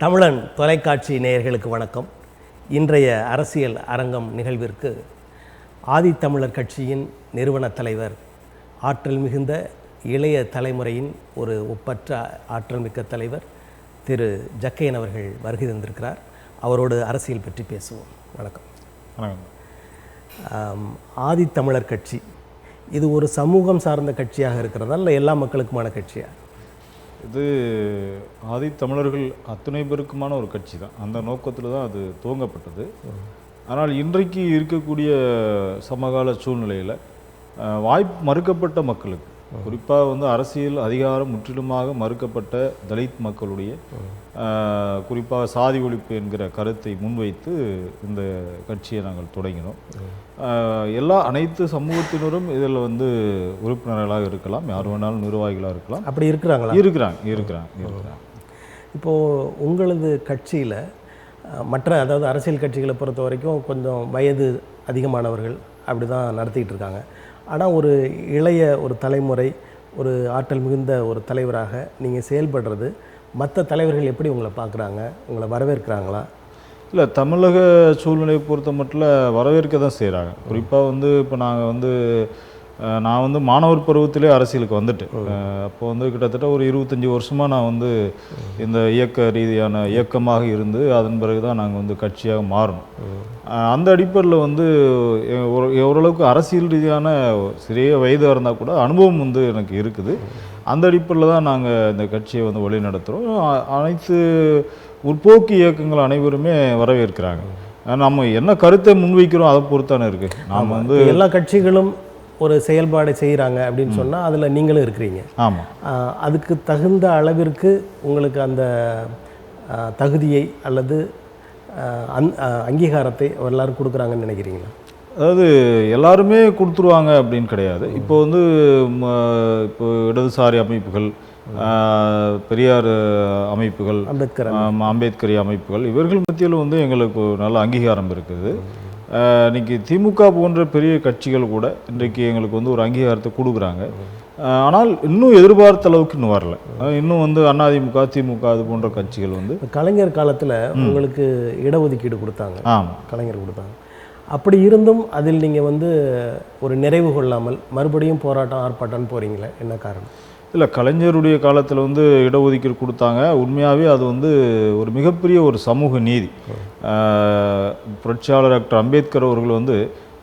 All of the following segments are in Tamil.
தமிழன் தொலைக்காட்சி நேயர்களுக்கு வணக்கம். இன்றைய அரசியல் அரங்கம் நிகழ்விற்கு ஆதித்தமிழர் கட்சியின் நிறுவன தலைவர், ஆற்றல் மிகுந்த இளைய தலைமுறையின் ஒரு ஒப்பற்ற ஆற்றல் மிக்க தலைவர் திரு ஜக்கையன் அவர்கள் வருகை தந்திருக்கிறார். அவரோடு அரசியல் பற்றி பேசுவோம். வணக்கம். வணக்கம். ஆதித்தமிழர் கட்சி இது ஒரு சமூகம் சார்ந்த கட்சியாக இருக்கிறதா இல்லை எல்லா மக்களுக்குமான கட்சியா? இது ஆதித்தமிழர்கள் அத்தனை பேருக்குமான ஒரு கட்சி தான். அந்த நோக்கத்தில் தான் அது துவங்கப்பட்டது. ஆனால் இன்றைக்கு இருக்கக்கூடிய சமகால சூழ்நிலையில் வாய்ப்பு மறுக்கப்பட்ட மக்களுக்கு, குறிப்பாக அரசியல் அதிகாரம் முற்றிலுமாக மறுக்கப்பட்ட தலித் மக்களுடைய குறிப்பாக சாதி ஒழிப்பு என்கிற கருத்தை முன்வைத்து இந்த கட்சியை நாங்கள் தொடங்கினோம். அனைத்து சமூகத்தினரும் இதில் உறுப்பினர்களாக இருக்கலாம், யார் வேணாலும் நிர்வாகிகளாக இருக்கலாம். அப்படி இருக்கிறாங்களா? இருக்கிறாங்க. இப்போது உங்களது கட்சியில் அதாவது அரசியல் கட்சிகளை பொறுத்த வரைக்கும் கொஞ்சம் வயது அதிகமானவர்கள் அப்படி தான் நடத்திக்கிட்டு இருக்காங்க. ஆனால் ஒரு இளைய ஒரு தலைமுறை, ஒரு ஆற்றல் மிகுந்த ஒரு தலைவராக நீங்கள் செயல்படுறது மற்ற தலைவர்கள் எப்படி உங்களை பார்க்குறாங்க, உங்களை வரவேற்கிறாங்களா? இல்லை, தமிழக சூழ்நிலையை பொறுத்த மட்டும் வரவேற்க தான் செய்கிறாங்க. குறிப்பாக இப்போ நாங்கள் நான் மாணவர் பருவத்திலே அரசியலுக்கு வந்துட்டேன். அப்போ கிட்டத்தட்ட ஒரு 25 வருஷமாக நான் இந்த இயக்க ரீதியான இயக்கமாக இருந்து அதன் பிறகு தான் நாங்கள் கட்சியாக மாறணும். அந்த அடிப்படையில் ஓரளவுக்கு அரசியல் ரீதியான சிறிய வயதாக இருந்தால் கூட அனுபவம் எனக்கு இருக்குது. அந்த அடிப்படையில் தான் நாங்கள் இந்த கட்சியை வழி நடத்துகிறோம். அனைத்து முற்போக்கு இயக்கங்கள் அனைவருமே வரவேற்கிறாங்க. நம்ம என்ன கருத்தை முன்வைக்கிறோம் அதை பொறுத்தானே இருக்குது. நாம் எல்லா கட்சிகளும் ஒரு செயல்பாடு செய்கிறாங்க அப்படின்னு சொன்னால் அதில் நீங்களும் இருக்கிறீங்க. ஆமாம். அதுக்கு தகுந்த அளவிற்கு உங்களுக்கு அந்த தகுதியை அல்லது அங்கீகாரத்தை எல்லாரும் கொடுக்குறாங்கன்னு நினைக்கிறீங்களா? அதாவது எல்லாருமே கொடுத்துருவாங்க அப்படின்னு கிடையாது. இப்போ இப்போ இடதுசாரி அமைப்புகள், பெரியார் அமைப்புகள், அம்பேத்கரி அமைப்புகள், இவர்கள் மத்தியில் எங்களுக்கு நல்ல அங்கீகாரம் இருக்குது. இன்றைக்கி திமுக போன்ற பெரிய கட்சிகள் கூட இன்றைக்கு எங்களுக்கு ஒரு அங்கீகாரத்தை கொடுக்குறாங்க. ஆனால் இன்னும் எதிர்பார்த்த அளவுக்கு இன்னும் வரல. இன்னும் அதிமுக, திமுக அது போன்ற கட்சிகள் கலைஞர் காலத்தில் உங்களுக்கு இடஒதுக்கீடு கொடுத்தாங்க. ஆமாம், கலைஞர் கொடுத்தாங்க. அப்படி இருந்தும் அதில் நீங்கள் ஒரு நிறைவு கொள்ளாமல் மறுபடியும் போராட்டம் ஆர்ப்பாட்டம்னு போகிறீங்களே, என்ன காரணம்? இல்லை, கலைஞருடைய காலத்தில் இடஒதுக்கீடு கொடுத்தாங்க. உண்மையாகவே அது ஒரு மிகப்பெரிய ஒரு சமூக நீதி. புரட்சியாளர் டாக்டர் அம்பேத்கர் அவர்கள்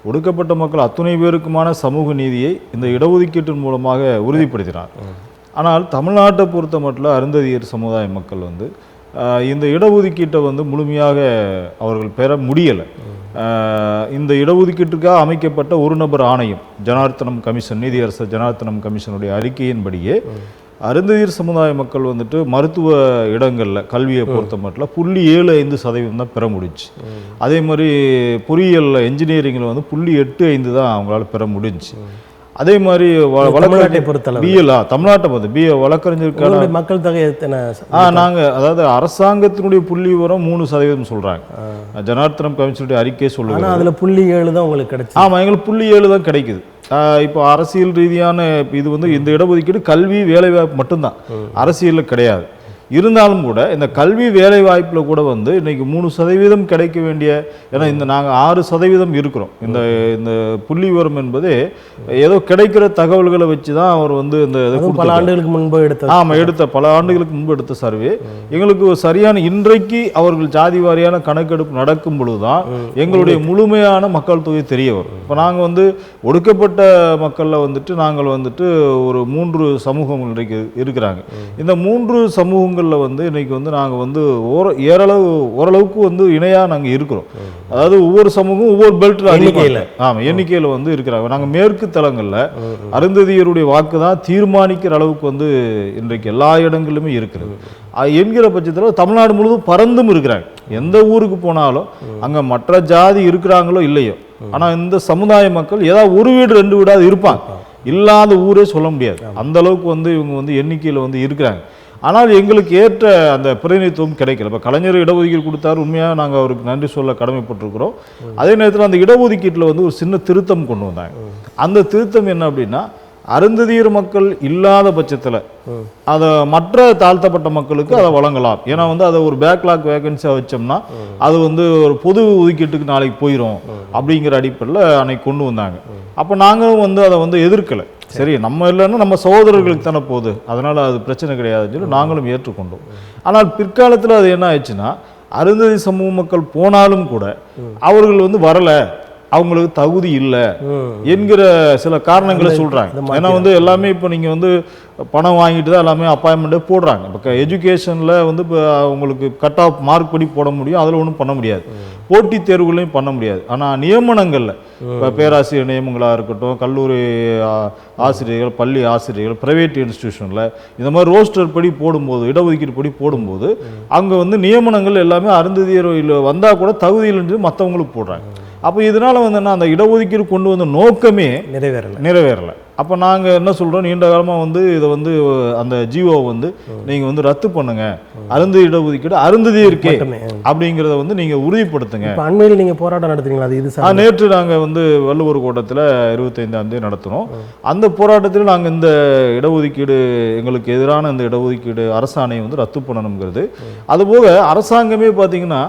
ஒடுக்கப்பட்ட மக்கள் அத்துணை பேருக்குமான சமூக நீதியை இந்த இடஒதுக்கீட்டின் மூலமாக உறுதிப்படுத்தினார். ஆனால் தமிழ்நாட்டை பொறுத்த மட்டும் அருந்ததியர் சமுதாய மக்கள் இந்த இடஒதுக்கீட்டை முழுமையாக அவர்கள் பெற முடியலை. இந்த இடஒதுக்கீட்டுக்காக அமைக்கப்பட்ட ஒரு நபர் ஆணையம், ஜனார்த்தனம் கமிஷன், நீதியரசர் ஜனார்த்தனம் கமிஷனுடைய அறிக்கையின்படியே அருந்ததியர் சமுதாய மக்கள் மருத்துவ இடங்களில் கல்வியை பொறுத்த மட்டும் 0.75% தான் பெற முடிஞ்சு. அதே மாதிரி பொறியியலில் என்ஜினியரிங்கில் 0.85 தான் அவங்களால பெற முடிஞ்சு. அதே மாதிரி தமிழ்நாட்டை பொறுத்தளவு தமிழ்நாட்டை பார்த்து பிஏ வழக்கறிஞருக்கான மக்கள் தொகை நாங்கள் அதாவது அரசாங்கத்தினுடைய புள்ளி விவரம் 3% சொல்கிறாங்க. ஜனார்த்தனம் கமிஷனுடைய அறிக்கையை சொல்லுவாங்க. அதில் 0.7 தான் உங்களுக்கு கிடைக்கும். ஆமாம், எங்களுக்கு 0.7 தான் கிடைக்குது. இப்போ அரசியல் ரீதியான இது இந்த இடஒதுக்கீடு கல்வி வேலைவாய்ப்பு மட்டும்தான், அரசியலில் கிடையாது. இருந்தாலும் கூட இந்த கல்வி வேலை வாய்ப்பில் கூட இன்னைக்கு 3% கிடைக்க வேண்டிய, ஏன்னா நாங்கள் 6% இருக்கிறோம். இந்த புள்ளி விவரம் என்பது ஏதோ கிடைக்கிற தகவல்களை வச்சு தான் அவர் இந்த பல ஆண்டுகளுக்கு முன்பு பல ஆண்டுகளுக்கு முன்பு எடுத்த சர்வே எங்களுக்கு சரியான, இன்றைக்கு அவர்கள் ஜாதி வாரியான கணக்கெடுப்பு நடக்கும் பொழுது தான் எங்களுடைய முழுமையான மக்கள் தொகை தெரிய வரும். இப்போ நாங்கள் ஒடுக்கப்பட்ட மக்களில் நாங்கள் ஒரு 3 சமூகங்கள் இன்றைக்கு இருக்கிறாங்க. இந்த 3 சமூகங்கள் இன்னைக்கு நாங்கள் ஓரளவுக்கு இணையாக நாங்கள் இருக்கிறோம். அதாவது ஒவ்வொரு சமூகம் ஒவ்வொரு பெல்ட்ல எண்ணிக்கையில் இருக்கிறாங்க. நாங்கள் மேற்கு தளங்களில் அருந்ததியருடைய வாக்கு தான் தீர்மானிக்கிற அளவுக்கு இன்றைக்கு எல்லா இடங்களிலுமே இருக்கிறது. என்கிற பட்சத்தில் தமிழ்நாடு முழுவதும் பறந்தும் இருக்கிறாங்க. எந்த ஊருக்கு போனாலும் அங்கே மற்ற ஜாதி இருக்கிறாங்களோ இல்லையோ, ஆனால் இந்த சமுதாய மக்கள் ஏதாவது ஒரு வீடு 2 வீடாவது இருப்பாங்க. இல்லாத ஊரே சொல்ல முடியாது. அந்த அளவுக்கு இவங்க எண்ணிக்கையில் இருக்கிறாங்க. ஆனால் எங்களுக்கு ஏற்ற அந்த பிரதிநிதித்துவம் கிடைக்கல. இப்போ கலைஞர் இடஒதுக்கீடு கொடுத்தாரு, உண்மையாக நாங்கள் அவருக்கு நன்றி சொல்ல கடமைப்பட்டிருக்கிறோம். அதே நேரத்தில் அந்த இடஒதுக்கீட்டில் ஒரு சின்ன திருத்தம் கொண்டு வந்தாங்க. அந்த திருத்தம் என்ன அப்படின்னா, அருந்ததியர் மக்கள் இல்லாத பட்சத்தில் அதை மற்ற தாழ்த்தப்பட்ட மக்களுக்கு அதை வழங்கலாம். ஏன்னா வந்து அதை ஒரு பேக்லாக் வேகன்சியாக வச்சோம்னா அது வந்து ஒரு பொது ஒதுக்கீட்டுக்கு நாளைக்கு போயிடும் அப்படிங்கிற அடிப்படையில் அன்னைக்கு கொண்டு வந்தாங்க. அப்போ நாங்களும் வந்து அதை வந்து எதிர்க்கலை. சரி, நம்ம இல்லைன்னா நம்ம சகோதரர்களுக்கு தானே போகுது, அதனால் அது பிரச்சனை கிடையாதுன்னு சொல்லி நாங்களும் ஏற்றுக்கொண்டோம். ஆனால் பிற்காலத்தில் அது என்ன ஆயிடுச்சுன்னா, அருந்ததி சமூக மக்கள் போனாலும் கூட அவர்கள் வந்து வரலை, அவங்களுக்கு தகுதி இல்லை என்கிற சில காரணங்களை சொல்கிறாங்க. ஏன்னா வந்து எல்லாமே இப்போ நீங்கள் வந்து பணம் வாங்கிட்டு தான் எல்லாமே அப்பாயின்மெண்ட்டே போடுறாங்க. இப்போ எஜுகேஷனில் வந்து இப்போ உங்களுக்கு கட் ஆஃப் மார்க் படி போட முடியும், அதில் ஒன்றும் பண்ண முடியாது, போட்டித் தேர்வுகளையும் பண்ண முடியாது. ஆனால் நியமனங்களில் இப்போ பேராசிரியர் நியமங்களாக இருக்கட்டும், கல்லூரி ஆசிரியர்கள், பள்ளி ஆசிரியர்கள், ப்ரைவேட் இன்ஸ்டிடியூஷனில் இந்த மாதிரி ரோஸ்டர் படி போடும்போது, இடஒதுக்கீடு படி போடும்போது அங்கே வந்து நியமனங்கள் எல்லாமே அருந்ததியர் வந்தால் கூட தகுதியிலிருந்து மற்றவங்களுக்கு போடுறாங்க. அப்போ இதனால் வந்து என்ன, அந்த இடஒதுக்கீடு கொண்டு வந்த நோக்கமே நிறைவேறலை. அப்போ நாங்கள் என்ன சொல்கிறோம், நீண்ட காலமாக வந்து இதை வந்து அந்த ஜிஓ வந்து நீங்கள் வந்து ரத்து பண்ணுங்க, அருந்ததி இடஒதுக்கீடு அருந்ததியருக்கே அப்படிங்கிறத வந்து நீங்கள் உறுதிப்படுத்துங்க. அண்மையில் நீங்கள் போராட்டம் நடத்துறீங்களா? அது இது நேற்று நாங்கள் வந்து வள்ளுவர் கோட்டத்தில் 25ஆம் தேதி நடத்தினோம். அந்த போராட்டத்தில் நாங்கள் இந்த இடஒதுக்கீடு, எங்களுக்கு எதிரான இந்த இடஒதுக்கீடு அரசாணையை வந்து ரத்து பண்ணணுங்கிறது, அதுபோக அரசாங்கமே பார்த்தீங்கன்னா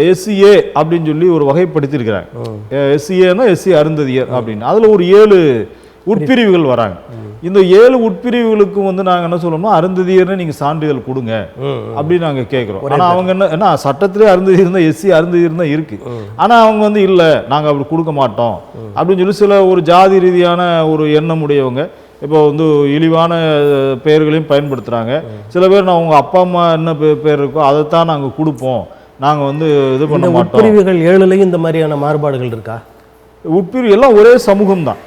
எஸ்சிஏ அப்படின்னு சொல்லி ஒரு வகைப்படுத்தியிருக்கிறாங்க. எஸ்சிஏன்னா எஸ்சி அருந்ததியர் அப்படின்னு, அதில் ஒரு 7 உட்பிரிவுகள் வராங்க. இந்த 7 உட்பிரிவுகளுக்கும் வந்து நாங்கள் என்ன சொல்லணும்னா, அருந்ததியர்னு நீங்கள் சான்றிதழ் கொடுங்க அப்படின்னு நாங்கள் கேட்குறோம். ஆனால் அவங்க என்ன சட்டத்திலே அருந்ததியர் தான், எஸ்சி அருந்ததியர் தான் இருக்கு. ஆனால் அவங்க வந்து இல்லை, நாங்கள் அப்படி கொடுக்க மாட்டோம் அப்படின்னு சொல்லி சில ஒரு ஜாதி ரீதியான ஒரு எண்ணம் உடையவங்க இப்போ வந்து இழிவான பெயர்களையும் பயன்படுத்துகிறாங்க. சில பேர் நான் அவங்க அப்பா அம்மா என்ன பேர் இருக்கோ அதைத்தான் நாங்கள் கொடுப்போம், நாங்கள் வந்து இது பண்ண மாட்டோம். உட்பிரிவுகள் 7லையும் இந்த மாதிரியான மாறுபாடுகள் இருக்கா? உட்பிரிவு எல்லாம் ஒரே சமூகம் தான்,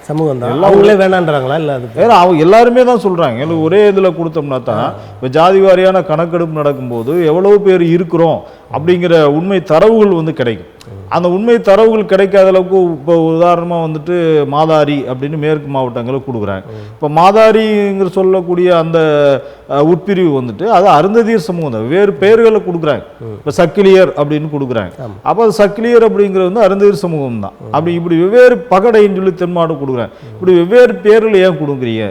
அவங்களே வேணான்றாங்களா? இல்லை, அது ஏன்னா அவங்க எல்லாருமே தான் சொல்கிறாங்க, எங்களுக்கு ஒரே இதில் கொடுத்தோம்னா தான். இப்போ ஜாதி வாரியான கணக்கெடுப்பு நடக்கும்போது எவ்வளவு பேர் இருக்கிறோம் அப்படிங்கிற உண்மை தரவுகள் வந்து கிடைக்கும். அந்த உண்மை தரவுகள் கிடைக்காத அளவுக்கு இப்போ உதாரணமாக வந்துட்டு மாதாரி அப்படின்னு மேற்கு மாவட்டங்களுக்கு கொடுக்குறாங்க. இப்போ மாதாரிங்கிற சொல்லக்கூடிய அந்த உட்பிரிவு வந்துட்டு அது அருந்ததியர் சமூகம் தான், வேறு பெயர்களை கொடுக்குறாங்க. இப்போ சக்கிலியர் அப்படின்னு கொடுக்குறாங்க. அப்போ அது சக்கிலியர் அப்படிங்கிறது வந்து அருந்ததியர் சமூகம் தான். அப்படி இப்படி வெவ்வேறு பகடைன்னு சொல்லி தென்மாவட்டம் கொடுக்குறாங்க. இப்படி வெவ்வேறு பேர்கள் ஏன் கொடுக்குறீங்க?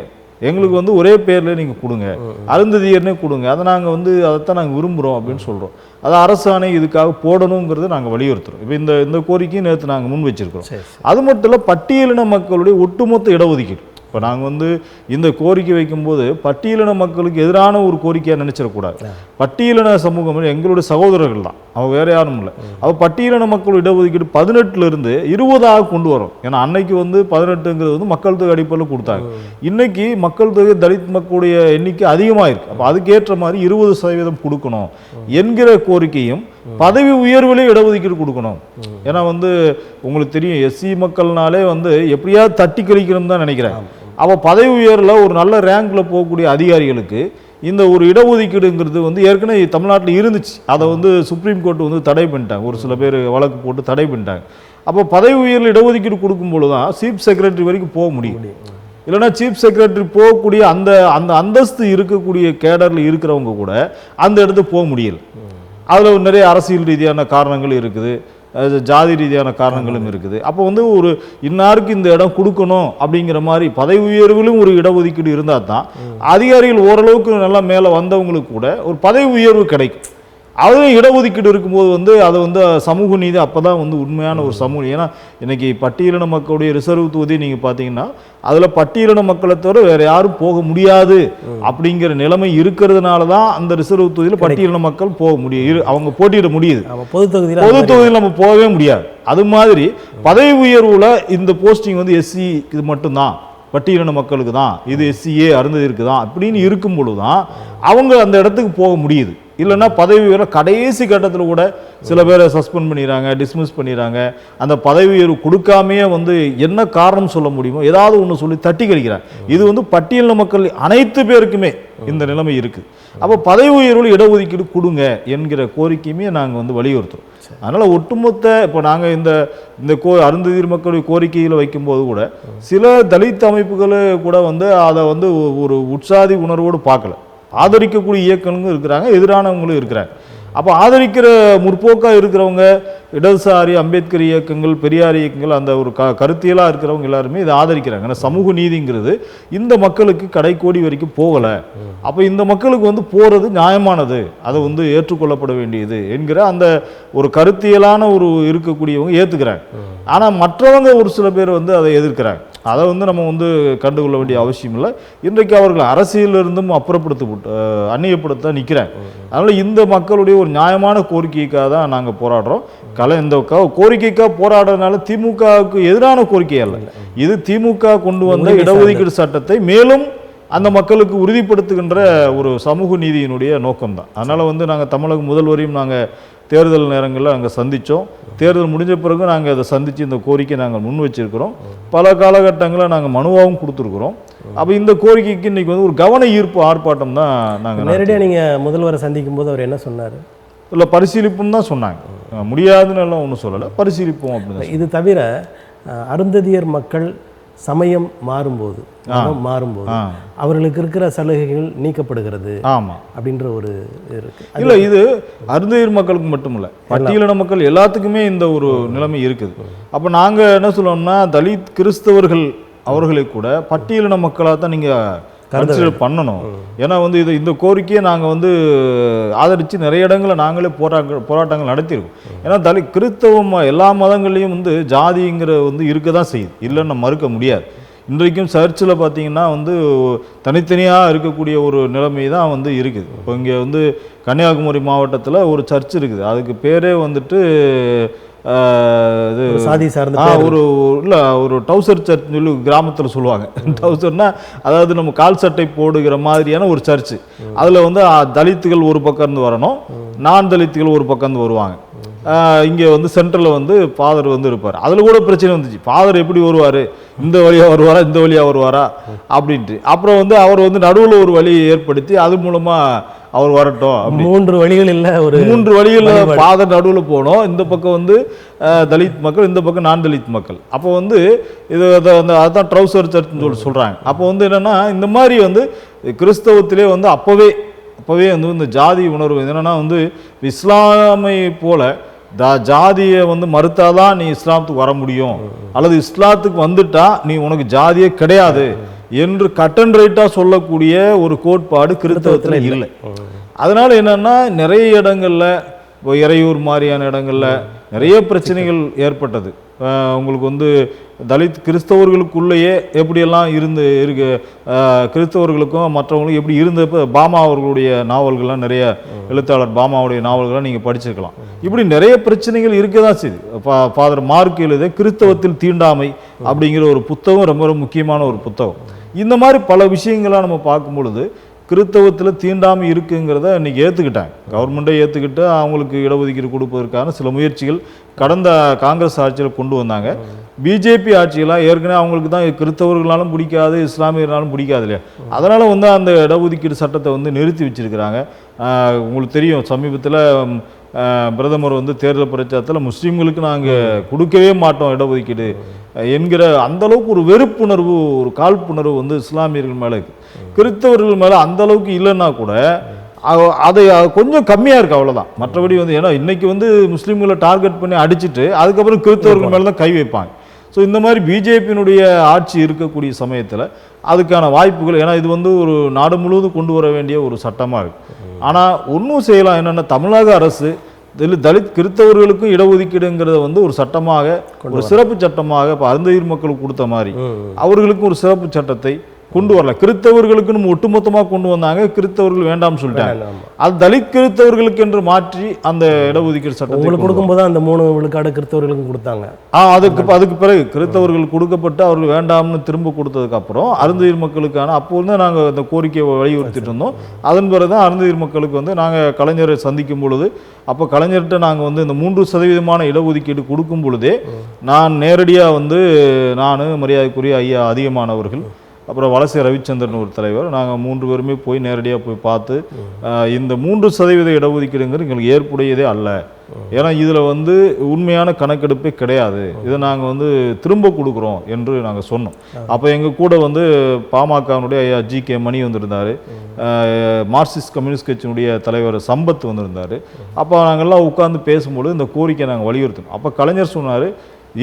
எங்களுக்கு வந்து ஒரே பேரில் நீங்கள் கொடுங்க, அருந்ததியர்னே கொடுங்க, அதை நாங்கள் வந்து அதைத்தான் நாங்கள் விரும்புகிறோம் அப்படின்னு சொல்கிறோம். அது அரசாணை இதுக்காக போடணுங்கிறத நாங்கள் வலியுறுத்துகிறோம். இப்போ இந்த கோரிக்கையும் நேற்று நாங்கள் முன் வச்சிருக்கிறோம். அது மட்டும் இல்லை, பட்டியலின மக்களுடைய ஒட்டுமொத்த இடஒதுக்கீடு. இப்போ நாங்கள் வந்து இந்த கோரிக்கை வைக்கும்போது பட்டியலின மக்களுக்கு எதிரான ஒரு கோரிக்கையாக நினைச்சிடக்கூடாது. பட்டியலின சமூகம் எங்களுடைய சகோதரர்கள் தான், அவங்க வேற யாரும் இல்லை. அவள் பட்டியலின மக்கள் இடஒதுக்கீடு 18லிருந்து 20ஆக கொண்டு வரும். ஏன்னா அன்னைக்கு வந்து 18ங்கிறது வந்து மக்கள் தொகை அடிப்படையில் கொடுத்தாங்க. இன்னைக்கு மக்கள் தொகை தலித் மக்களுடைய எண்ணிக்கை அதிகமாக இருக்கு. அப்போ அதுக்கேற்ற மாதிரி 20% கொடுக்கணும் என்கிற கோரிக்கையும், பதவி உயர்விலே இடஒதுக்கீடு கொடுக்கணும். ஏன்னா வந்து உங்களுக்கு தெரியும், எஸ்சி மக்கள்னாலே வந்து எப்படியாவது தட்டி கழிக்கணும்னு தான் நினைக்கிறேன். அப்போ பதவி உயர்வில் ஒரு நல்ல ரேங்க்ல போகக்கூடிய அதிகாரிகளுக்கு இந்த ஒரு இடஒதுக்கீடுங்கிறது வந்து ஏற்கனவே தமிழ்நாட்டில் இருந்துச்சு. அதை வந்து சுப்ரீம் கோர்ட் வந்து தடை பண்ணிட்டாங்க, ஒரு சில பேர் வழக்கு போட்டு தடை பண்ணிட்டாங்க. அப்போ பதவி உயர்வில் இடஒதுக்கீடு கொடுக்கும்போது தான் சீஃப் செக்ரட்டரி வரைக்கும் போக முடியும். இல்லைன்னா சீஃப் செக்ரட்டரி போகக்கூடிய அந்த அந்த அந்தஸ்து இருக்கக்கூடிய கேடரில் இருக்கிறவங்க கூட அந்த இடத்துக்கு போக முடியல. அதில் நிறைய அரசியல் ரீதியான காரணங்கள் இருக்குது, ஜாதி ரீதியான காரணங்களும் இருக்குது. அப்போ வந்து ஒரு இன்னாருக்கு இந்த இடம் கொடுக்கணும் அப்படிங்கிற மாதிரி பதவி உயர்விலும் ஒரு இடஒதுக்கீடு இருந்தால் தான் அதிகாரிகள் ஓரளவுக்கு நல்லா மேலே வந்தவங்களுக்கு கூட ஒரு பதவி உயர்வு கிடைக்கும். அதுவும் இடஒதுக்கீடு இருக்கும்போது வந்து அதை வந்து சமூக நீதி அப்போ தான் வந்து உண்மையான ஒரு சமூக. ஏன்னா இன்னைக்கு பட்டியலின மக்களுடைய ரிசர்வ் தொகுதி நீங்கள் பார்த்தீங்கன்னா அதில் பட்டியலின மக்களை தவிர வேற யாரும் போக முடியாது அப்படிங்கிற நிலைமை இருக்கிறதுனால தான் அந்த ரிசர்வ் தொகுதியில் பட்டியலின மக்கள் போக முடியும், அவங்க போட்டியிட முடியுது. பொது தொகுதியில் நம்ம போகவே முடியாது. அது மாதிரி பதவி உயர்வுல இந்த போஸ்டிங் வந்து எஸ்சி இது மட்டும்தான், பட்டியலின மக்களுக்கு தான், இது எஸ்சிஏ அருந்ததியருக்கு தான் அப்படின்னு இருக்கும் பொழுது தான் அவங்க அந்த இடத்துக்கு போக முடியுது. இல்லைன்னா பதவி உயர்வு கடைசி கட்டத்தில் கூட சில பேரை சஸ்பெண்ட் பண்ணிடுறாங்க, டிஸ்மிஸ் பண்ணிடுறாங்க. அந்த பதவி உயர்வு கொடுக்காமையே வந்து என்ன காரணம் சொல்ல முடியுமோ ஏதாவது ஒன்று சொல்லி தட்டி கழிக்கிறாங்க. இது வந்து பட்டியலின மக்கள் அனைத்து பேருக்குமே இந்த நிலைமை இருக்குது. அப்போ பதவி உயர்வில் இடஒதுக்கீடு கொடுங்க என்கிற கோரிக்கையுமே நாங்கள் வந்து வலியுறுத்துறோம். அதனால் ஒட்டுமொத்த இப்போ நாங்கள் இந்த அருந்ததியர் மக்களுடைய கோரிக்கையில் வைக்கும்போது கூட சில தலித் அமைப்புகள் கூட வந்து அதை வந்து ஒரு உற்சாதி உணர்வோடு பார்க்கல, ஆதரிக்கக்கூடிய இயக்கங்களும் இருக்கிறாங்க, எதிரானவங்களும் இருக்கிறாங்க. அப்போ ஆதரிக்கிற முற்போக்காக இருக்கிறவங்க, இடதுசாரி அம்பேத்கர் இயக்கங்கள், பெரியார் இயக்கங்கள், அந்த ஒரு கருத்தியலாக இருக்கிறவங்க எல்லாருமே இதை ஆதரிக்கிறாங்க. ஏன்னா சமூக நீதிங்கிறது இந்த மக்களுக்கு கடைக்கோடி வரைக்கும் போகலை. அப்போ இந்த மக்களுக்கு வந்து போகிறது நியாயமானது, அதை வந்து ஏற்றுக்கொள்ளப்பட வேண்டியது என்கிற அந்த ஒரு கருத்தியலான ஒரு இருக்கக்கூடியவங்க ஏற்றுக்கிறாங்க. ஆனால் மற்றவங்க ஒரு சில பேர் வந்து அதை எதிர்க்கிறாங்க. அதை வந்து நம்ம வந்து கண்டுகொள்ள வேண்டிய அவசியம் இல்லை. இன்றைக்கு அவர்கள் அரசியலிருந்தும் அந்நியப்படுத்த நிற்கிறாங்க. அதனால் இந்த மக்களுடைய ஒரு நியாயமான கோரிக்கைக்காக தான் நாங்கள் போராடுறோம். இந்த கோரிக்கைக்காக போராடுறதுனால திமுகவுக்கு எதிரான கோரிக்கை அல்ல. இது திமுக கொண்டு வந்த இடஒதுக்கீடு சட்டத்தை மேலும் அந்த மக்களுக்கு உறுதிப்படுத்துகின்ற ஒரு சமூக நீதியினுடைய நோக்கம்தான். அதனால் வந்து நாங்கள் தமிழக முதல்வரையும் நாங்கள் தேர்தல் நேரங்களில் அங்கே சந்தித்தோம். தேர்தல் முடிஞ்ச பிறகு நாங்கள் அதை சந்தித்து இந்த கோரிக்கை நாங்கள் முன் வச்சிருக்கிறோம். பல காலகட்டங்களில் நாங்கள் மனுவாகவும் கொடுத்துருக்குறோம். அப்போ இந்த கோரிக்கைக்கு இன்றைக்கி வந்து ஒரு கவன ஈர்ப்பு ஆர்ப்பாட்டம் தான் நாங்கள் நேரடியாக நீங்கள் முதல்வரை சந்திக்கும் போது அவர் என்ன சொன்னார்? இல்லை, பரிசீலிப்பும் தான் சொன்னாங்க. முடியாதுன்னு எல்லாம் ஒன்றும் சொல்லலை, பரிசீலிப்போம் அப்படின்னு. இது தவிர அருந்ததியர் மக்கள் சமயம் மாறும்போது அவர்களுக்கு இருக்கிற சலுகைகள் நீக்கப்படுகிறது அப்படின்ற ஒரு இருக்கு. இல்லை, இது அருந்ததியர் மக்களுக்கு மட்டும் இல்லை, பட்டியலின மக்கள் எல்லாத்துக்குமே இந்த ஒரு நிலைமை இருக்குது. அப்போ நாங்கள் என்ன சொல்லுவோம்னா, தலித் கிறிஸ்தவர்கள் அவர்களை கூட பட்டியலின மக்களாக தான் நீங்கள் கன்சிடர் பண்ணணும். ஏன்னா வந்து இந்த கோரிக்கையை நாங்கள் வந்து ஆதரித்து நிறைய இடங்களில் நாங்களே போராட்டங்கள் நடத்தியிருக்கோம். ஏன்னா கிறிஸ்தவம் எல்லா மதங்கள்லையும் வந்து ஜாதிங்கிற வந்து இருக்க தான் செய்யுது, இல்லைன்னு மறுக்க முடியாது. இன்றைக்கும் சர்ச்சில் பார்த்தீங்கன்னா வந்து தனித்தனியாக இருக்கக்கூடிய ஒரு நிலைமை தான் வந்து இருக்குது. இப்போ இங்கே வந்து கன்னியாகுமரி மாவட்டத்தில் ஒரு சர்ச் இருக்குது, அதுக்கு பேரே வந்துட்டு இது சாதி சார்ந்த ஒரு டவுசர் சர்ச் சொல்லி கிராமத்தில் சொல்லுவாங்க. டவுசர்னா அதாவது நம்ம கால் சட்டை போடுகிற மாதிரியான ஒரு சர்ச்சு. அதில் வந்து தலித்துகள் ஒரு பக்கம் இருந்து வரணும், நான் தலித்துகள் ஒரு பக்கம் இருந்து வருவாங்க. இங்கே வந்து சென்ட்ரலில் வந்து ஃபாதர் வந்து இருப்பார். அதில் கூட பிரச்சனை வந்துச்சு, ஃபாதர் எப்படி வருவார், இந்த வழியாக வருவாரா இந்த வழியாக வருவாரா அப்படின்ட்டு. அப்புறம் வந்து அவர் வந்து நடுவில் ஒரு வழியை ஏற்படுத்தி அது மூலமாக அவர் வரட்டும். 3 வழிகள் இல்லை, ஒரு 3 வழிகளில் ஃபாதர் நடுவில் போனோம். இந்த பக்கம் வந்து தலித் மக்கள், இந்த பக்கம் நான் தலித் மக்கள். அப்போ வந்து இது அதுதான் ட்ரௌசர் சர்ச்னு சொல்கிறாங்க. அப்போ வந்து என்னென்னா, இந்த மாதிரி வந்து கிறிஸ்தவத்திலே வந்து அப்போவே வந்து இந்த ஜாதி உணர்வு என்னென்னா வந்து இஸ்லாமை போல ஜாதியை வந்து மறுத்தாதான் நீ இஸ்லாத்துக்கு வர முடியும், அல்லது இஸ்லாத்துக்கு வந்துட்டா நீ உனக்கு ஜாதியே கிடையாது என்று கட் அண்ட் ரைட்டாக சொல்லக்கூடிய ஒரு கோட்பாடு கிறிஸ்தவத்தில் இல்லை. அதனால என்னன்னா, நிறைய இடங்கள்ல இப்போ இறையூர் மாதிரியான இடங்கள்ல நிறைய பிரச்சனைகள் ஏற்பட்டது. உங்களுக்கு வந்து தலித் கிறிஸ்தவர்களுக்குள்ளேயே எப்படியெல்லாம் இருக்கு, கிறிஸ்தவர்களுக்கும் மற்றவங்களுக்கும் எப்படி இருந்தப்போ பாமா அவர்களுடைய நாவல்கள்லாம், நிறைய எழுத்தாளர் பாமாவுடைய நாவல்கள்லாம் நீங்கள் படிச்சிருக்கலாம். இப்படி நிறைய பிரச்சனைகள் இருக்க தான் செய்யுது. ஃபாதர் மார்க் எழுத கிறிஸ்தவத்தில் தீண்டாமை அப்படிங்கிற ஒரு புத்தகம் ரொம்ப ரொம்ப முக்கியமான ஒரு புத்தகம். இந்த மாதிரி பல விஷயங்களாக நம்ம பார்க்கும் பொழுது கிறிஸ்தவத்தில் தீண்டாமை இருக்குங்கிறத இன்றைக்கி ஏற்றுக்கிட்டாங்க, கவர்மெண்ட்டே ஏற்றுக்கிட்டு அவங்களுக்கு இடஒதுக்கீடு கொடுப்பதற்கான சில முயற்சிகள் கடந்த காங்கிரஸ் ஆட்சியில் கொண்டு வந்தாங்க. பிஜேபி ஆட்சியெல்லாம் ஏற்கனவே அவங்களுக்கு தான் கிறிஸ்தவர்களாலும் பிடிக்காது, இஸ்லாமியர்களாலும் பிடிக்காது இல்லையா, அதனால் வந்து அந்த இடஒதுக்கீடு சட்டத்தை வந்து நிறுத்தி வச்சிருக்கிறாங்க. உங்களுக்கு தெரியும், சமீபத்தில் பிரதமர் வந்து தேர்தல் பிரச்சாரத்தில் முஸ்லீம்களுக்கு நாங்கள் கொடுக்கவே மாட்டோம் இடஒதுக்கீடு என்கிற அந்தளவுக்கு ஒரு வெறுப்புணர்வு, ஒரு காழ்ப்புணர்வு வந்து இஸ்லாமியர்கள் மேலே இருக்குது. கிறிஸ்தவர்கள் மேலே அந்தளவுக்கு இல்லைன்னா கூட அதை கொஞ்சம் கம்மியாக இருக்குது, அவ்வளோதான். மற்றபடி வந்து ஏன்னா இன்றைக்கி வந்து முஸ்லீம்களை டார்கெட் பண்ணி அடிச்சுட்டு அதுக்கப்புறம் கிறிஸ்தவர்கள் மேலே தான் கை வைப்பாங்க. ஸோ இந்த மாதிரி பிஜேபியினுடைய ஆட்சி இருக்கக்கூடிய சமயத்தில் அதுக்கான வாய்ப்புகள், ஏன்னா இது வந்து ஒரு நாடு முழுவதும் கொண்டு வர வேண்டிய ஒரு சட்டமாக இருக்குது. ஆனால் ஒன்றும் செய்யலாம், என்னென்னா தமிழக அரசு தலித் கிறிஸ்தவர்களுக்கும் இடஒதுக்கீடுங்கிறத வந்து ஒரு சட்டமாக, ஒரு சிறப்பு சட்டமாக இப்போ அருந்ததியர் மக்களுக்கு கொடுத்த மாதிரி அவர்களுக்கும் ஒரு சிறப்பு சட்டத்தை கொண்டு வரல. கிறிஸ்தவர்களுக்கு நம்ம ஒட்டுமொத்தமாக கொண்டு வந்தாங்க, கிறிஸ்தவர்கள் வேண்டாம்னு சொல்லிட்டாங்க. அது தலித் கிறிஸ்தவர்களுக்கு என்று மாற்றி அந்த இடஒதுக்கீடு சட்டத்தை கொடுக்கும்போது அந்த 3 விழுக்காடு கிறிஸ்தவர்களுக்கும் கொடுத்தாங்க. அதுக்கு பிறகு கிறிஸ்தவர்கள் கொடுக்கப்பட்டு அவர்கள் வேண்டாம்னு திரும்ப கொடுத்ததுக்கு அப்புறம் அருந்ததியர் மக்களுக்கான அப்போ வந்து நாங்கள் அந்த கோரிக்கையை வலியுறுத்திட்டு இருந்தோம். அதன் பிறகு தான் அருந்ததியர் மக்களுக்கு வந்து நாங்கள் கலைஞரை சந்திக்கும் பொழுது, அப்போ கலைஞர்கிட்ட நாங்கள் வந்து இந்த 3% இடஒதுக்கீடு கொடுக்கும் பொழுதே நான் நேரடியாக வந்து நான் மரியாதைக்குரிய ஐயா அதிகமானவர்கள் அப்புறம் வலசை ரவிச்சந்திரன் ஒரு தலைவர், நாங்கள் 3 பேருமே போய் நேரடியாக போய் பார்த்து இந்த 3% இடஒதுக்கீடுங்கிறது எங்களுக்கு ஏற்புடையதே அல்ல. ஏன்னா இதில் வந்து உண்மையான கணக்கெடுப்பே கிடையாது, இதை நாங்கள் வந்து திரும்ப கொடுக்குறோம் என்று நாங்கள் சொன்னோம். அப்போ எங்கள் கூட வந்து பாமகனுடைய ஐயா ஜி.கே. மணி வந்திருந்தார், மார்க்சிஸ்ட் கம்யூனிஸ்ட் கட்சியினுடைய தலைவர் சம்பத் வந்திருந்தார். அப்போ நாங்கள்லாம் உட்கார்ந்து பேசும்போது இந்த கோரிக்கை நாங்கள் வலியுறுத்தணும். அப்போ கலைஞர் சொன்னார்,